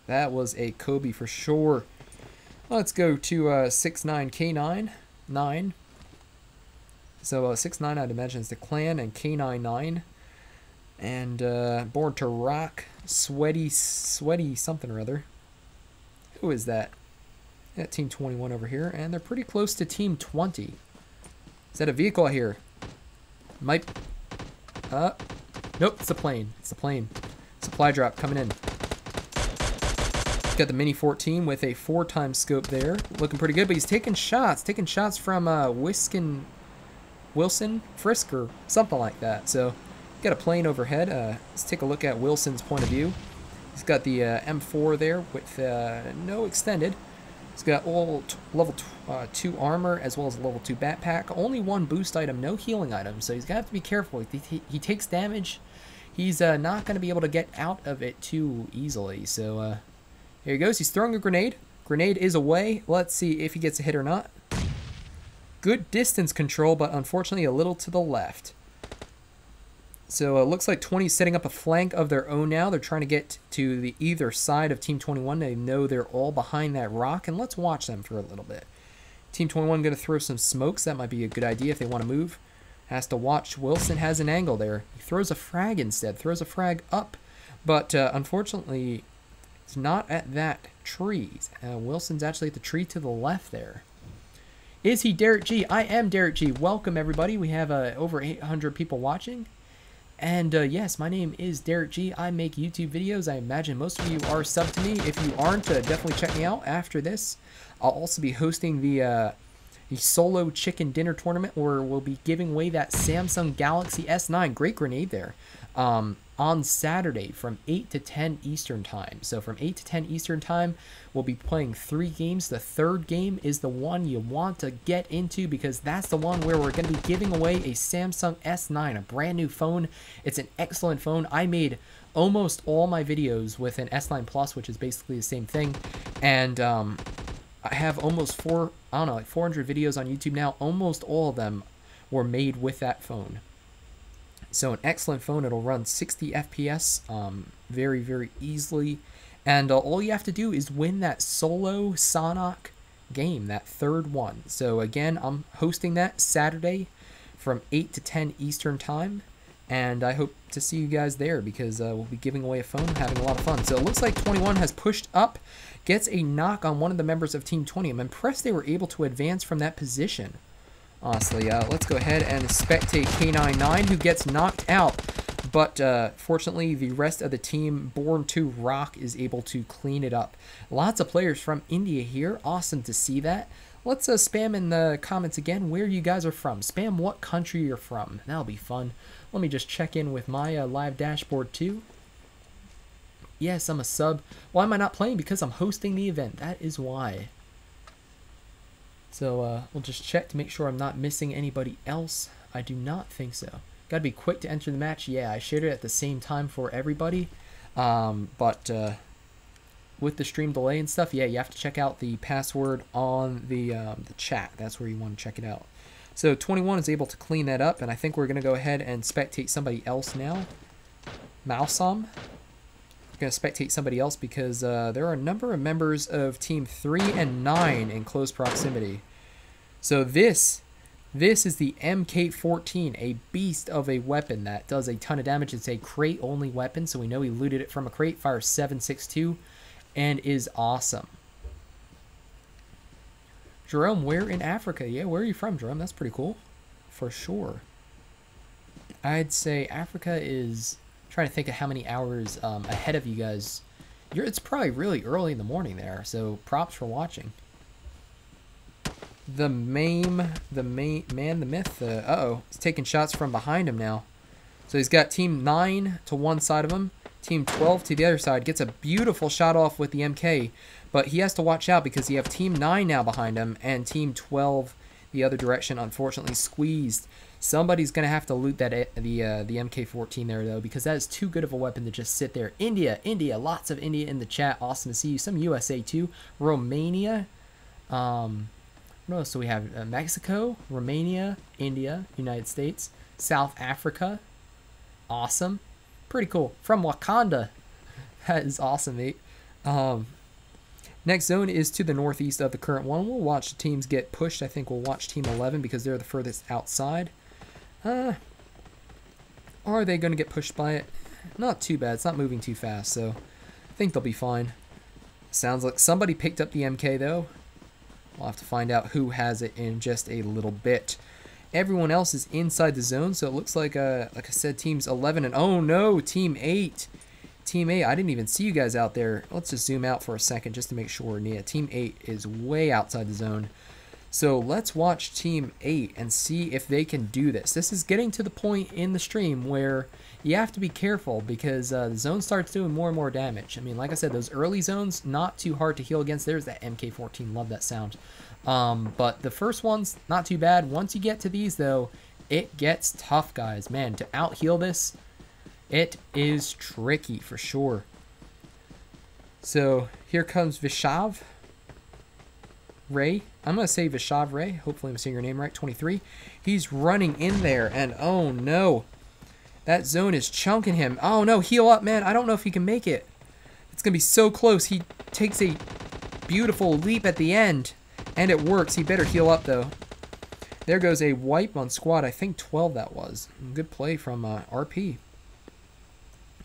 that was a Kobe for sure. Let's go to 69K9. 9. So 6-9, I'd imagine, is the clan, and K99. And Born to Rock, sweaty something or other. Who is that? Yeah, Team 21 over here, and they're pretty close to Team 20. Is that a vehicle I hear? Might... Nope, it's a plane. It's a plane. Supply drop coming in. Got the Mini 14 with a 4x scope there. Looking pretty good, but he's taking shots. Taking shots from Wilson Frisk or something like that. So, got a plane overhead. Let's take a look at Wilson's point of view. He's got the M4 there with no extended. He's got all level 2 armor as well as a level 2 backpack. Only one boost item, no healing item. So he's got to have to be careful. He takes damage. He's not going to be able to get out of it too easily. So here he goes. He's throwing a grenade. Grenade is away. Let's see if he gets a hit or not. Good distance control, but unfortunately a little to the left. So it looks like 20 is setting up a flank of their own now. They're trying to get to the either side of Team 21. They know they're all behind that rock, and let's watch them for a little bit. Team 21 going to throw some smokes. That might be a good idea if they want to move. Has to watch. Wilson has an angle there. He throws a frag instead. Throws a frag up, but unfortunately, it's not at that tree. Wilson's actually at the tree to the left there. Is he DerekG? I am DerekG. Welcome, everybody. We have over 800 people watching. And yes, my name is DerekG. I make YouTube videos. I imagine most of you are subbed to me. If you aren't, definitely check me out after this. I'll also be hosting the solo chicken dinner tournament where we'll be giving away that Samsung Galaxy S9. Great grenade there. On Saturday from 8 to 10 Eastern Time. So from 8 to 10 Eastern Time, we'll be playing 3 games. The third game is the one you want to get into because that's the one where we're going to be giving away a Samsung S9, a brand new phone. It's an excellent phone. I made almost all my videos with an S9 Plus, which is basically the same thing. And I have almost 400 videos on YouTube now. Almost all of them were made with that phone. So an excellent phone. It'll run 60 FPS very, very easily. And all you have to do is win that solo Sanhok game, that third one. So again, I'm hosting that Saturday from 8 to 10 Eastern Time. And I hope to see you guys there because we'll be giving away a phone, having a lot of fun. So it looks like 21 has pushed up, gets a knock on one of the members of Team 20. I'm impressed they were able to advance from that position. Honestly, let's go ahead and spectate K99, who gets knocked out. But fortunately, the rest of the team, Born to Rock, is able to clean it up. Lots of players from India here. Awesome to see that. Let's spam in the comments again where you guys are from. Spam what country you're from. That'll be fun. Let me just check in with my live dashboard too. Yes, I'm a sub. Why am I not playing? Because I'm hosting the event. That is why. So we'll just check to make sure I'm not missing anybody else. I do not think so. Gotta be quick to enter the match. Yeah, I shared it at the same time for everybody. But with the stream delay and stuff, yeah, you have to check out the password on the chat. That's where you want to check it out. So 21 is able to clean that up, and I think we're going to go ahead and spectate somebody else now. Mousom. We're going to spectate somebody else because there are a number of members of Team 3 and 9 in close proximity. So this is the MK14, a beast of a weapon that does a ton of damage. It's a crate-only weapon, so we know he looted it from a crate, fires 7.62, and is awesome. Jerome, where in Africa? Yeah, where are you from, Jerome? That's pretty cool, for sure. I'd say Africa is... trying to think of how many hours ahead of you guys. It's probably really early in the morning there, so props for watching. the myth. Uh-oh. He's taking shots from behind him now. So he's got Team 9 to one side of him. Team 12 to the other side. Gets a beautiful shot off with the MK. But he has to watch out because you have Team 9 now behind him. And Team 12 the other direction, unfortunately, squeezed. Somebody's going to have to loot that the MK14 there, though, because that is too good of a weapon to just sit there. India. Lots of India in the chat. Awesome to see you. Some USA, too. Romania. What else do we have? Mexico, Romania, India, United States, South Africa. Awesome. Pretty cool. From Wakanda. That is awesome, mate. Next zone is to the northeast of the current one. We'll watch the teams get pushed. I think we'll watch Team 11 because they're the furthest outside. Are they going to get pushed by it? Not too bad. It's not moving too fast, so I think they'll be fine. Sounds like somebody picked up the MK, though. We'll have to find out who has it in just a little bit. Everyone else is inside the zone, so it looks like I said, teams 11 and oh no, Team 8. Team 8, I didn't even see you guys out there. Let's just zoom out for a second just to make sure. Yeah, Team 8 is way outside the zone. So let's watch Team 8 and see if they can do this. This is getting to the point in the stream where you have to be careful because the zone starts doing more and more damage. I mean, like I said, those early zones, not too hard to heal against. There's that MK14. Love that sound. But the first one's not too bad. Once you get to these, though, it gets tough, guys. Man, to out-heal this, it is tricky for sure. So here comes Vishav Ray. I'm going to say Vishav Ray. Hopefully I'm saying your name right. 23. He's running in there, and oh no. That zone is chunking him. Oh no, heal up, man. I don't know if he can make it. It's going to be so close. He takes a beautiful leap at the end, and it works. He better heal up, though. There goes a wipe on squad. I think 12 that was. Good play from RP.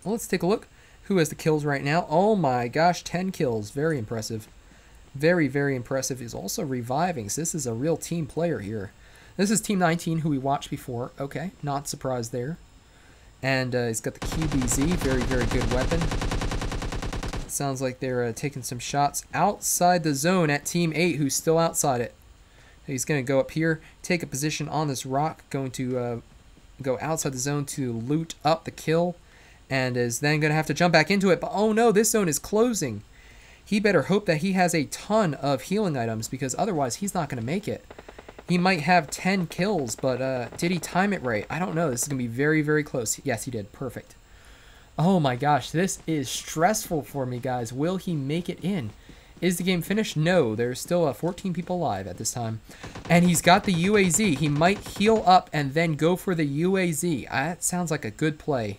Well, let's take a look. Who has the kills right now? Oh my gosh, 10 kills. Very impressive. Very, very impressive. He's also reviving, so this is a real team player here. This is Team 19, who we watched before. Okay, not surprised there. And he's got the QBZ. Very, very good weapon. Sounds like they're taking some shots outside the zone at Team 8, who's still outside it. He's going to go up here, take a position on this rock, going to go outside the zone to loot up the kill, and is then going to have to jump back into it. But oh no, this zone is closing. He better hope that he has a ton of healing items, because otherwise he's not going to make it. He might have 10 kills, but did he time it right? I don't know. This is going to be very, very close. Yes, he did. Perfect. Oh my gosh, this is stressful for me, guys. Will he make it in? Is the game finished? No, there's still 14 people alive at this time. And he's got the UAZ. He might heal up and then go for the UAZ. That sounds like a good play.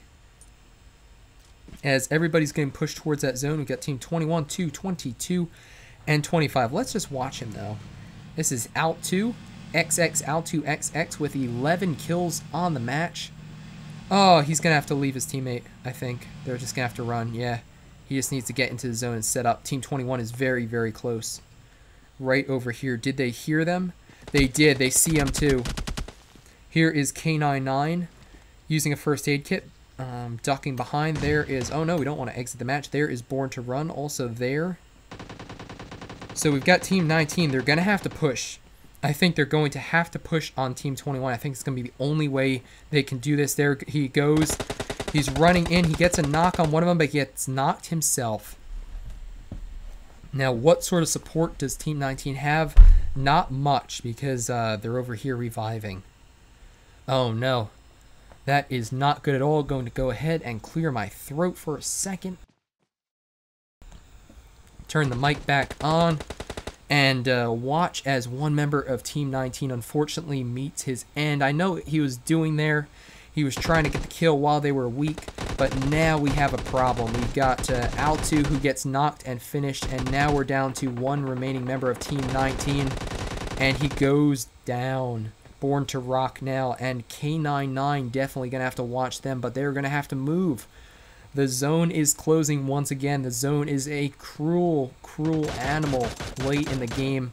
As everybody's getting pushed towards that zone, we've got Team 21, 2, 22, and 25. Let's just watch him, though. This is Out2, XX, Out2, XX with 11 kills on the match. Oh, he's going to have to leave his teammate, I think. They're just going to have to run. Yeah, he just needs to get into the zone and set up. Team 21 is very, very close. Right over here. Did they hear them? They did. They see him, too. Here is K99 using a first aid kit. Ducking behind. There is... Oh, no, we don't want to exit the match. There is Born to Run also there. So we've got Team 19. They're going to have to push. I think they're going to have to push on Team 21. I think it's going to be the only way they can do this. There he goes. He's running in. He gets a knock on one of them, but he gets knocked himself. Now, what sort of support does Team 19 have? Not much, because they're over here reviving. Oh, no. That is not good at all. Going to go ahead and clear my throat for a second. Turn the mic back on. And watch as one member of Team 19 unfortunately meets his end. I know what he was doing there. He was trying to get the kill while they were weak. But now we have a problem. We've got Al2 who gets knocked and finished. And now we're down to one remaining member of Team 19. And he goes down. Born to Rock now. And K99 definitely going to have to watch them. But they're going to have to move. The zone is closing once again. The zone is a cruel, cruel animal late in the game.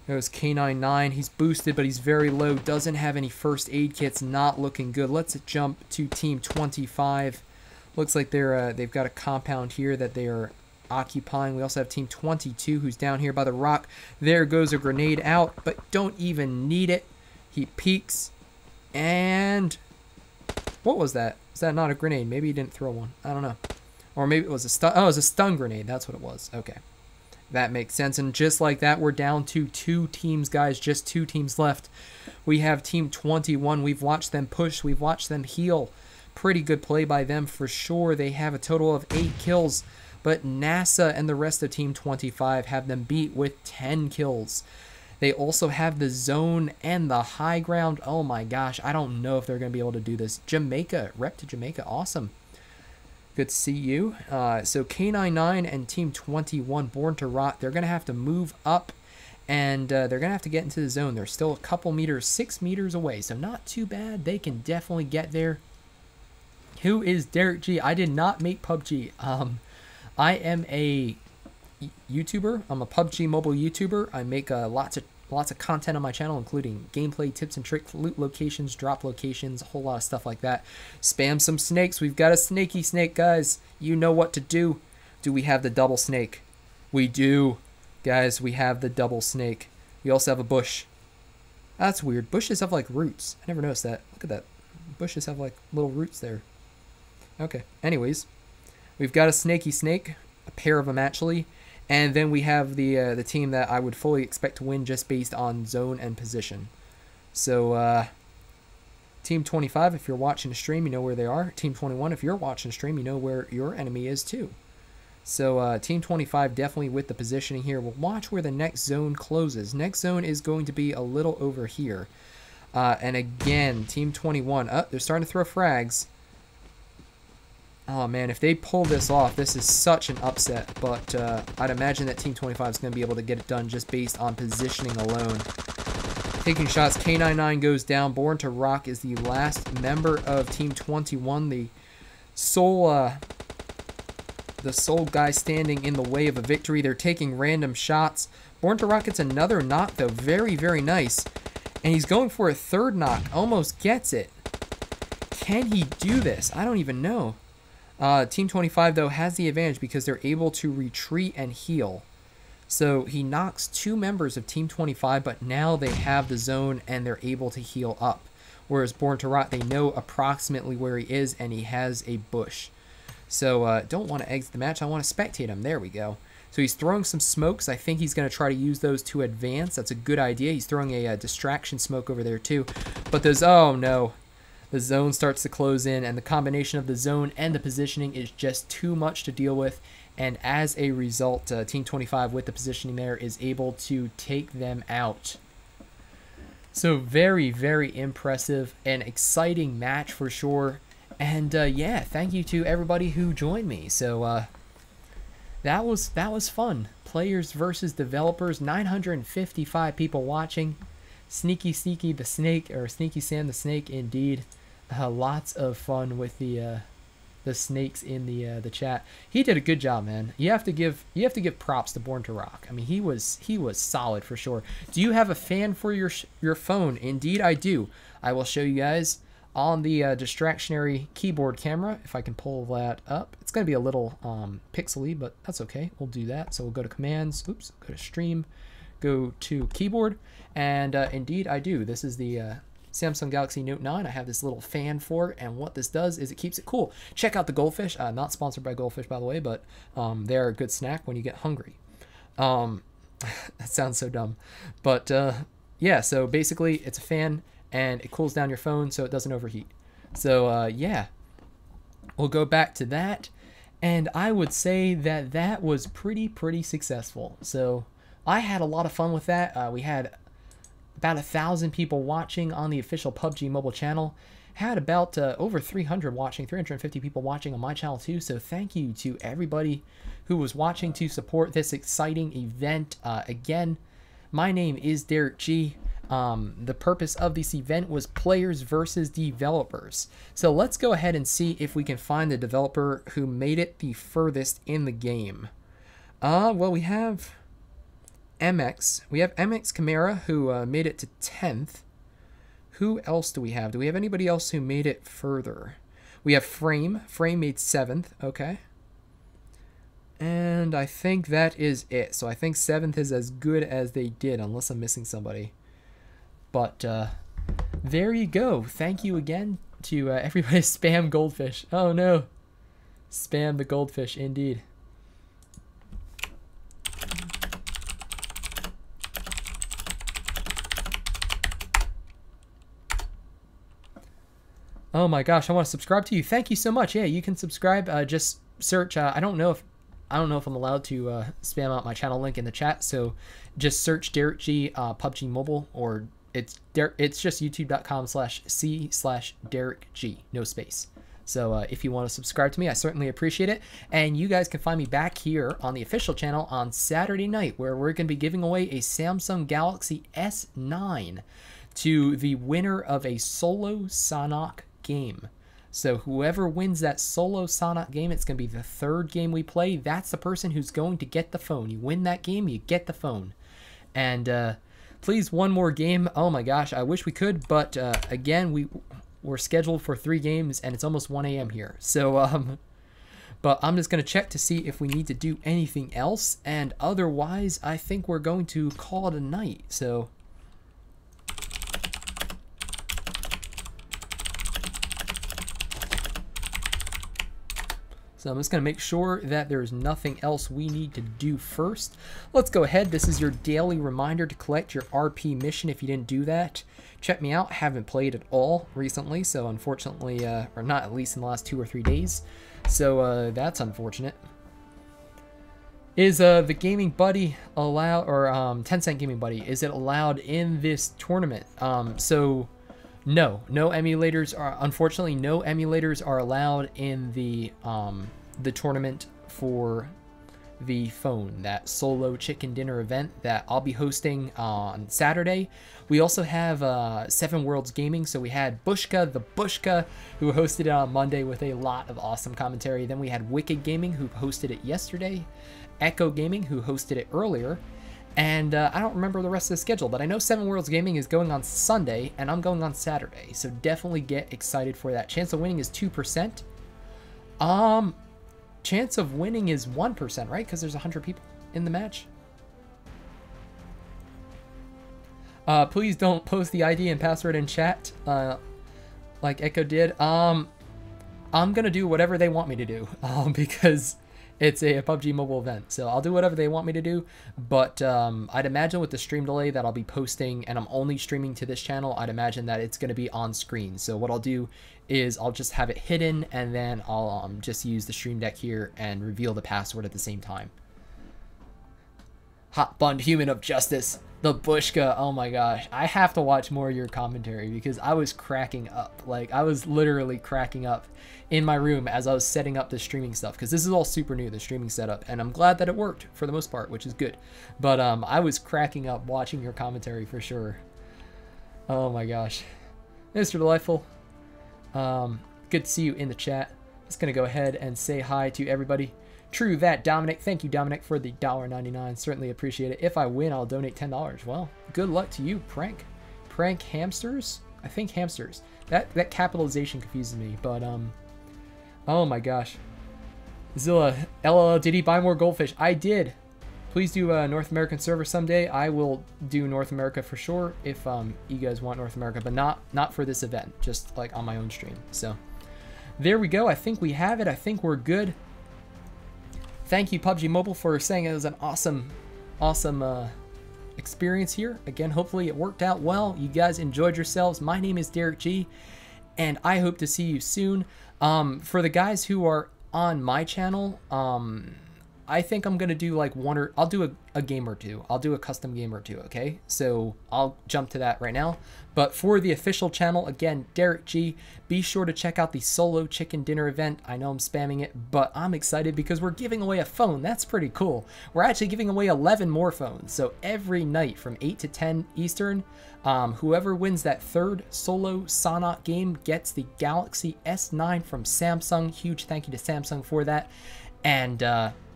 There's K99. He's boosted, but he's very low. Doesn't have any first aid kits. Not looking good. Let's jump to Team 25. Looks like they've got a compound here that they are occupying. We also have Team 22 who's down here by the rock. There goes a grenade out, but don't even need it. He peeks, and what was that? Is that not a grenade? Maybe he didn't throw one. I don't know. Or maybe it was a stun. Oh, it was a stun grenade. That's what it was. Okay. That makes sense. And just like that, we're down to 2 teams, guys. Just 2 teams left. We have Team 21. We've watched them push. We've watched them heal. Pretty good play by them for sure. They have a total of 8 kills. But NASA and the rest of Team 25 have them beat with 10 kills. They also have the zone and the high ground. Oh my gosh. I don't know if they're going to be able to do this. Jamaica. Rep to Jamaica. Awesome. Good to see you. So K99 and Team 21, Born to Rot, they're going to have to move up, and they're going to have to get into the zone. They're still a couple meters, 6 meters away, so not too bad. They can definitely get there. Who is DerekG? I did not make PUBG. I am a YouTuber. I'm a PUBG mobile YouTuber. I make lots of content on my channel, including gameplay, tips and tricks, loot locations, drop locations, a whole lot of stuff like that. Spam some snakes. We've got a snaky snake, guys. You know what to do. Do we have the double snake? We do. Guys, we have the double snake. We also have a bush. That's weird. Bushes have like roots. I never noticed that. Look at that. Bushes have like little roots there. Okay. Anyways, we've got a snaky snake. A pair of them actually. And then we have the team that I would fully expect to win just based on zone and position. So, Team 25, if you're watching the stream, you know where they are. Team 21, if you're watching the stream, you know where your enemy is too. So, Team 25 definitely with the positioning here. We'll watch where the next zone closes. Next zone is going to be a little over here. And again, Team 21, they're starting to throw frags. Oh man, if they pull this off, this is such an upset, but I'd imagine that Team 25 is going to be able to get it done just based on positioning alone. Taking shots, K99 goes down. Born to Rock is the last member of Team 21, the sole guy standing in the way of a victory. They're taking random shots. Born to Rock gets another knock, though. Very, very nice. And he's going for a third knock. Almost gets it. Can he do this? I don't even know. Team 25, though, has the advantage because they're able to retreat and heal. So he knocks 2 members of Team 25, but now they have the zone and they're able to heal up. Whereas Born to Rot, they know approximately where he is and he has a bush. So don't want to exit the match. I want to spectate him. There we go. So he's throwing some smokes. I think he's going to try to use those to advance. That's a good idea. He's throwing a distraction smoke over there too. But there's, oh no. The zone starts to close in, and the combination of the zone and the positioning is just too much to deal with. And as a result, Team 25 with the positioning there is able to take them out. So very, very impressive and exciting match for sure. And yeah, thank you to everybody who joined me. So that was fun. Players versus developers, 955 people watching. Sneaky the snake, or Sneaky Sam the snake, indeed. Lots of fun with the snakes in the chat. He did a good job, man. You have to give props to Born to Rock. I mean, he was solid for sure. Do you have a fan for your phone? Indeed, I do. I will show you guys on the distractionary keyboard camera if I can pull that up. It's gonna be a little pixely, but that's okay. We'll do that. So we'll go to commands. Oops. Go to stream. Go to keyboard, and indeed, I do. This is the Samsung Galaxy Note 9. I have this little fan for it, and what this does is it keeps it cool. Check out the goldfish. Not sponsored by Goldfish, by the way, but they're a good snack when you get hungry. That sounds so dumb. But yeah, so basically it's a fan, and it cools down your phone so it doesn't overheat. So yeah, we'll go back to that, and I would say that that was pretty successful. So I had a lot of fun with that. We had about 1,000 people watching on the official PUBG mobile channel. Had about over 350 people watching on my channel too. So thank you to everybody who was watching to support this exciting event. Again, my name is DerekG. The purpose of this event was players versus developers. So let's go ahead and see if we can find the developer who made it the furthest in the game. Well, we have MX. We have MX Chimera who made it to 10th. Who else do we have? Do we have anybody else who made it further? We have Frame. Frame made 7th. Okay. And I think that is it. So I think 7th is as good as they did, unless I'm missing somebody. But there you go. Thank you again to everybody. Spam goldfish. Oh no. Spam the goldfish, indeed. Oh my gosh, I want to subscribe to you. Thank you so much. Yeah, you can subscribe. Just search. I don't know if I'm allowed to spam out my channel link in the chat. So just search DerekG PUBG Mobile, or it's just youtube.com/c/DerekG, no space. So if you want to subscribe to me, I certainly appreciate it. And you guys can find me back here on the official channel on Saturday night, where we're going to be giving away a Samsung Galaxy S9 to the winner of a solo Sanhok game. So whoever wins that solo Sanhok game, it's going to be the 3rd game we play. That's the person who's going to get the phone. You win that game, you get the phone. And please, one more game. Oh my gosh, I wish we could, but again, we're scheduled for 3 games, and it's almost 1 a.m. here. So, but I'm just going to check to see if we need to do anything else, and otherwise, I think we're going to call it a night. So I'm just going to make sure that there's nothing else we need to do first. Let's go ahead. This is your daily reminder to collect your RP mission if you didn't do that. Check me out. Haven't played at all recently, so unfortunately, or not at least in the last 2 or 3 days. So that's unfortunate. Is the Gaming Buddy allowed, or 10-cent Gaming Buddy, is it allowed in this tournament? So no emulators are, unfortunately, no emulators are allowed in the tournament for the phone, that solo chicken dinner event that I'll be hosting on Saturday. We also have 7 Worlds Gaming, so we had Bushka, the Bushka, who hosted it on Monday with a lot of awesome commentary. Then we had Wicked Gaming, who hosted it yesterday, Echo Gaming, who hosted it earlier, and I don't remember the rest of the schedule, but I know 7 Worlds Gaming is going on Sunday, and I'm going on Saturday, so definitely get excited for that. Chance of winning is 2%. Chance of winning is 1%, right? Because there's 100 people in the match. Please don't post the ID and password in chat, like Echo did. I'm gonna do whatever they want me to do, because it's a PUBG Mobile event, so I'll do whatever they want me to do. But I'd imagine with the stream delay that I'll be posting, and I'm only streaming to this channel, I'd imagine that it's going to be on screen. So what I'll do is I'll just have it hidden, and then I'll just use the stream deck here and reveal the password at the same time. Hot Bund Human of Justice, the Bushka. Oh my gosh, I have to watch more of your commentary, because I was cracking up. Like, I was literally cracking up in my room as I was setting up the streaming stuff, because this is all super new, the streaming setup, and I'm glad that it worked for the most part, which is good. But I was cracking up watching your commentary for sure. Oh my gosh, Mr. Delightful, good to see you in the chat. Just gonna go ahead and say hi to everybody. True that, Dominic. Thank you, Dominic, for the $1.99. Certainly appreciate it. If I win, I'll donate $10. Well, good luck to you, Prank. Prank Hamsters? I think Hamsters. That capitalization confuses me, but oh my gosh. Zilla, LLL, did he buy more goldfish? I did. Please do a North American server someday. I will do North America for sure if you guys want North America, but not for this event, just like on my own stream. So there we go. I think we have it. I think we're good. Thank you, PUBG Mobile, for saying it was an awesome experience here. Again, hopefully it worked out well. You guys enjoyed yourselves. My name is DerekG, and I hope to see you soon. For the guys who are on my channel, I think I'm gonna do like I'll do a game or two. I'll do a custom game or two, okay? So I'll jump to that right now. But for the official channel, again, DerekG, be sure to check out the solo chicken dinner event. I know I'm spamming it, but I'm excited because we're giving away a phone. That's pretty cool. We're actually giving away 11 more phones. So every night from 8 to 10 Eastern, whoever wins that 3rd solo Sanhok game gets the Galaxy S9 from Samsung. Huge thank you to Samsung for that. And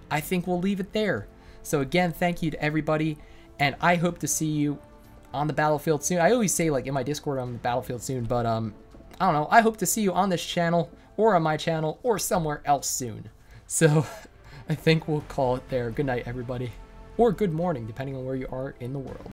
I think we'll leave it there. So again, thank you to everybody, and I hope to see you on the battlefield soon. I always say, like, in my Discord, I'm on the battlefield soon, but I don't know. I hope to see you on this channel, or on my channel, or somewhere else soon. So I think we'll call it there. Good night, everybody. Or good morning, depending on where you are in the world.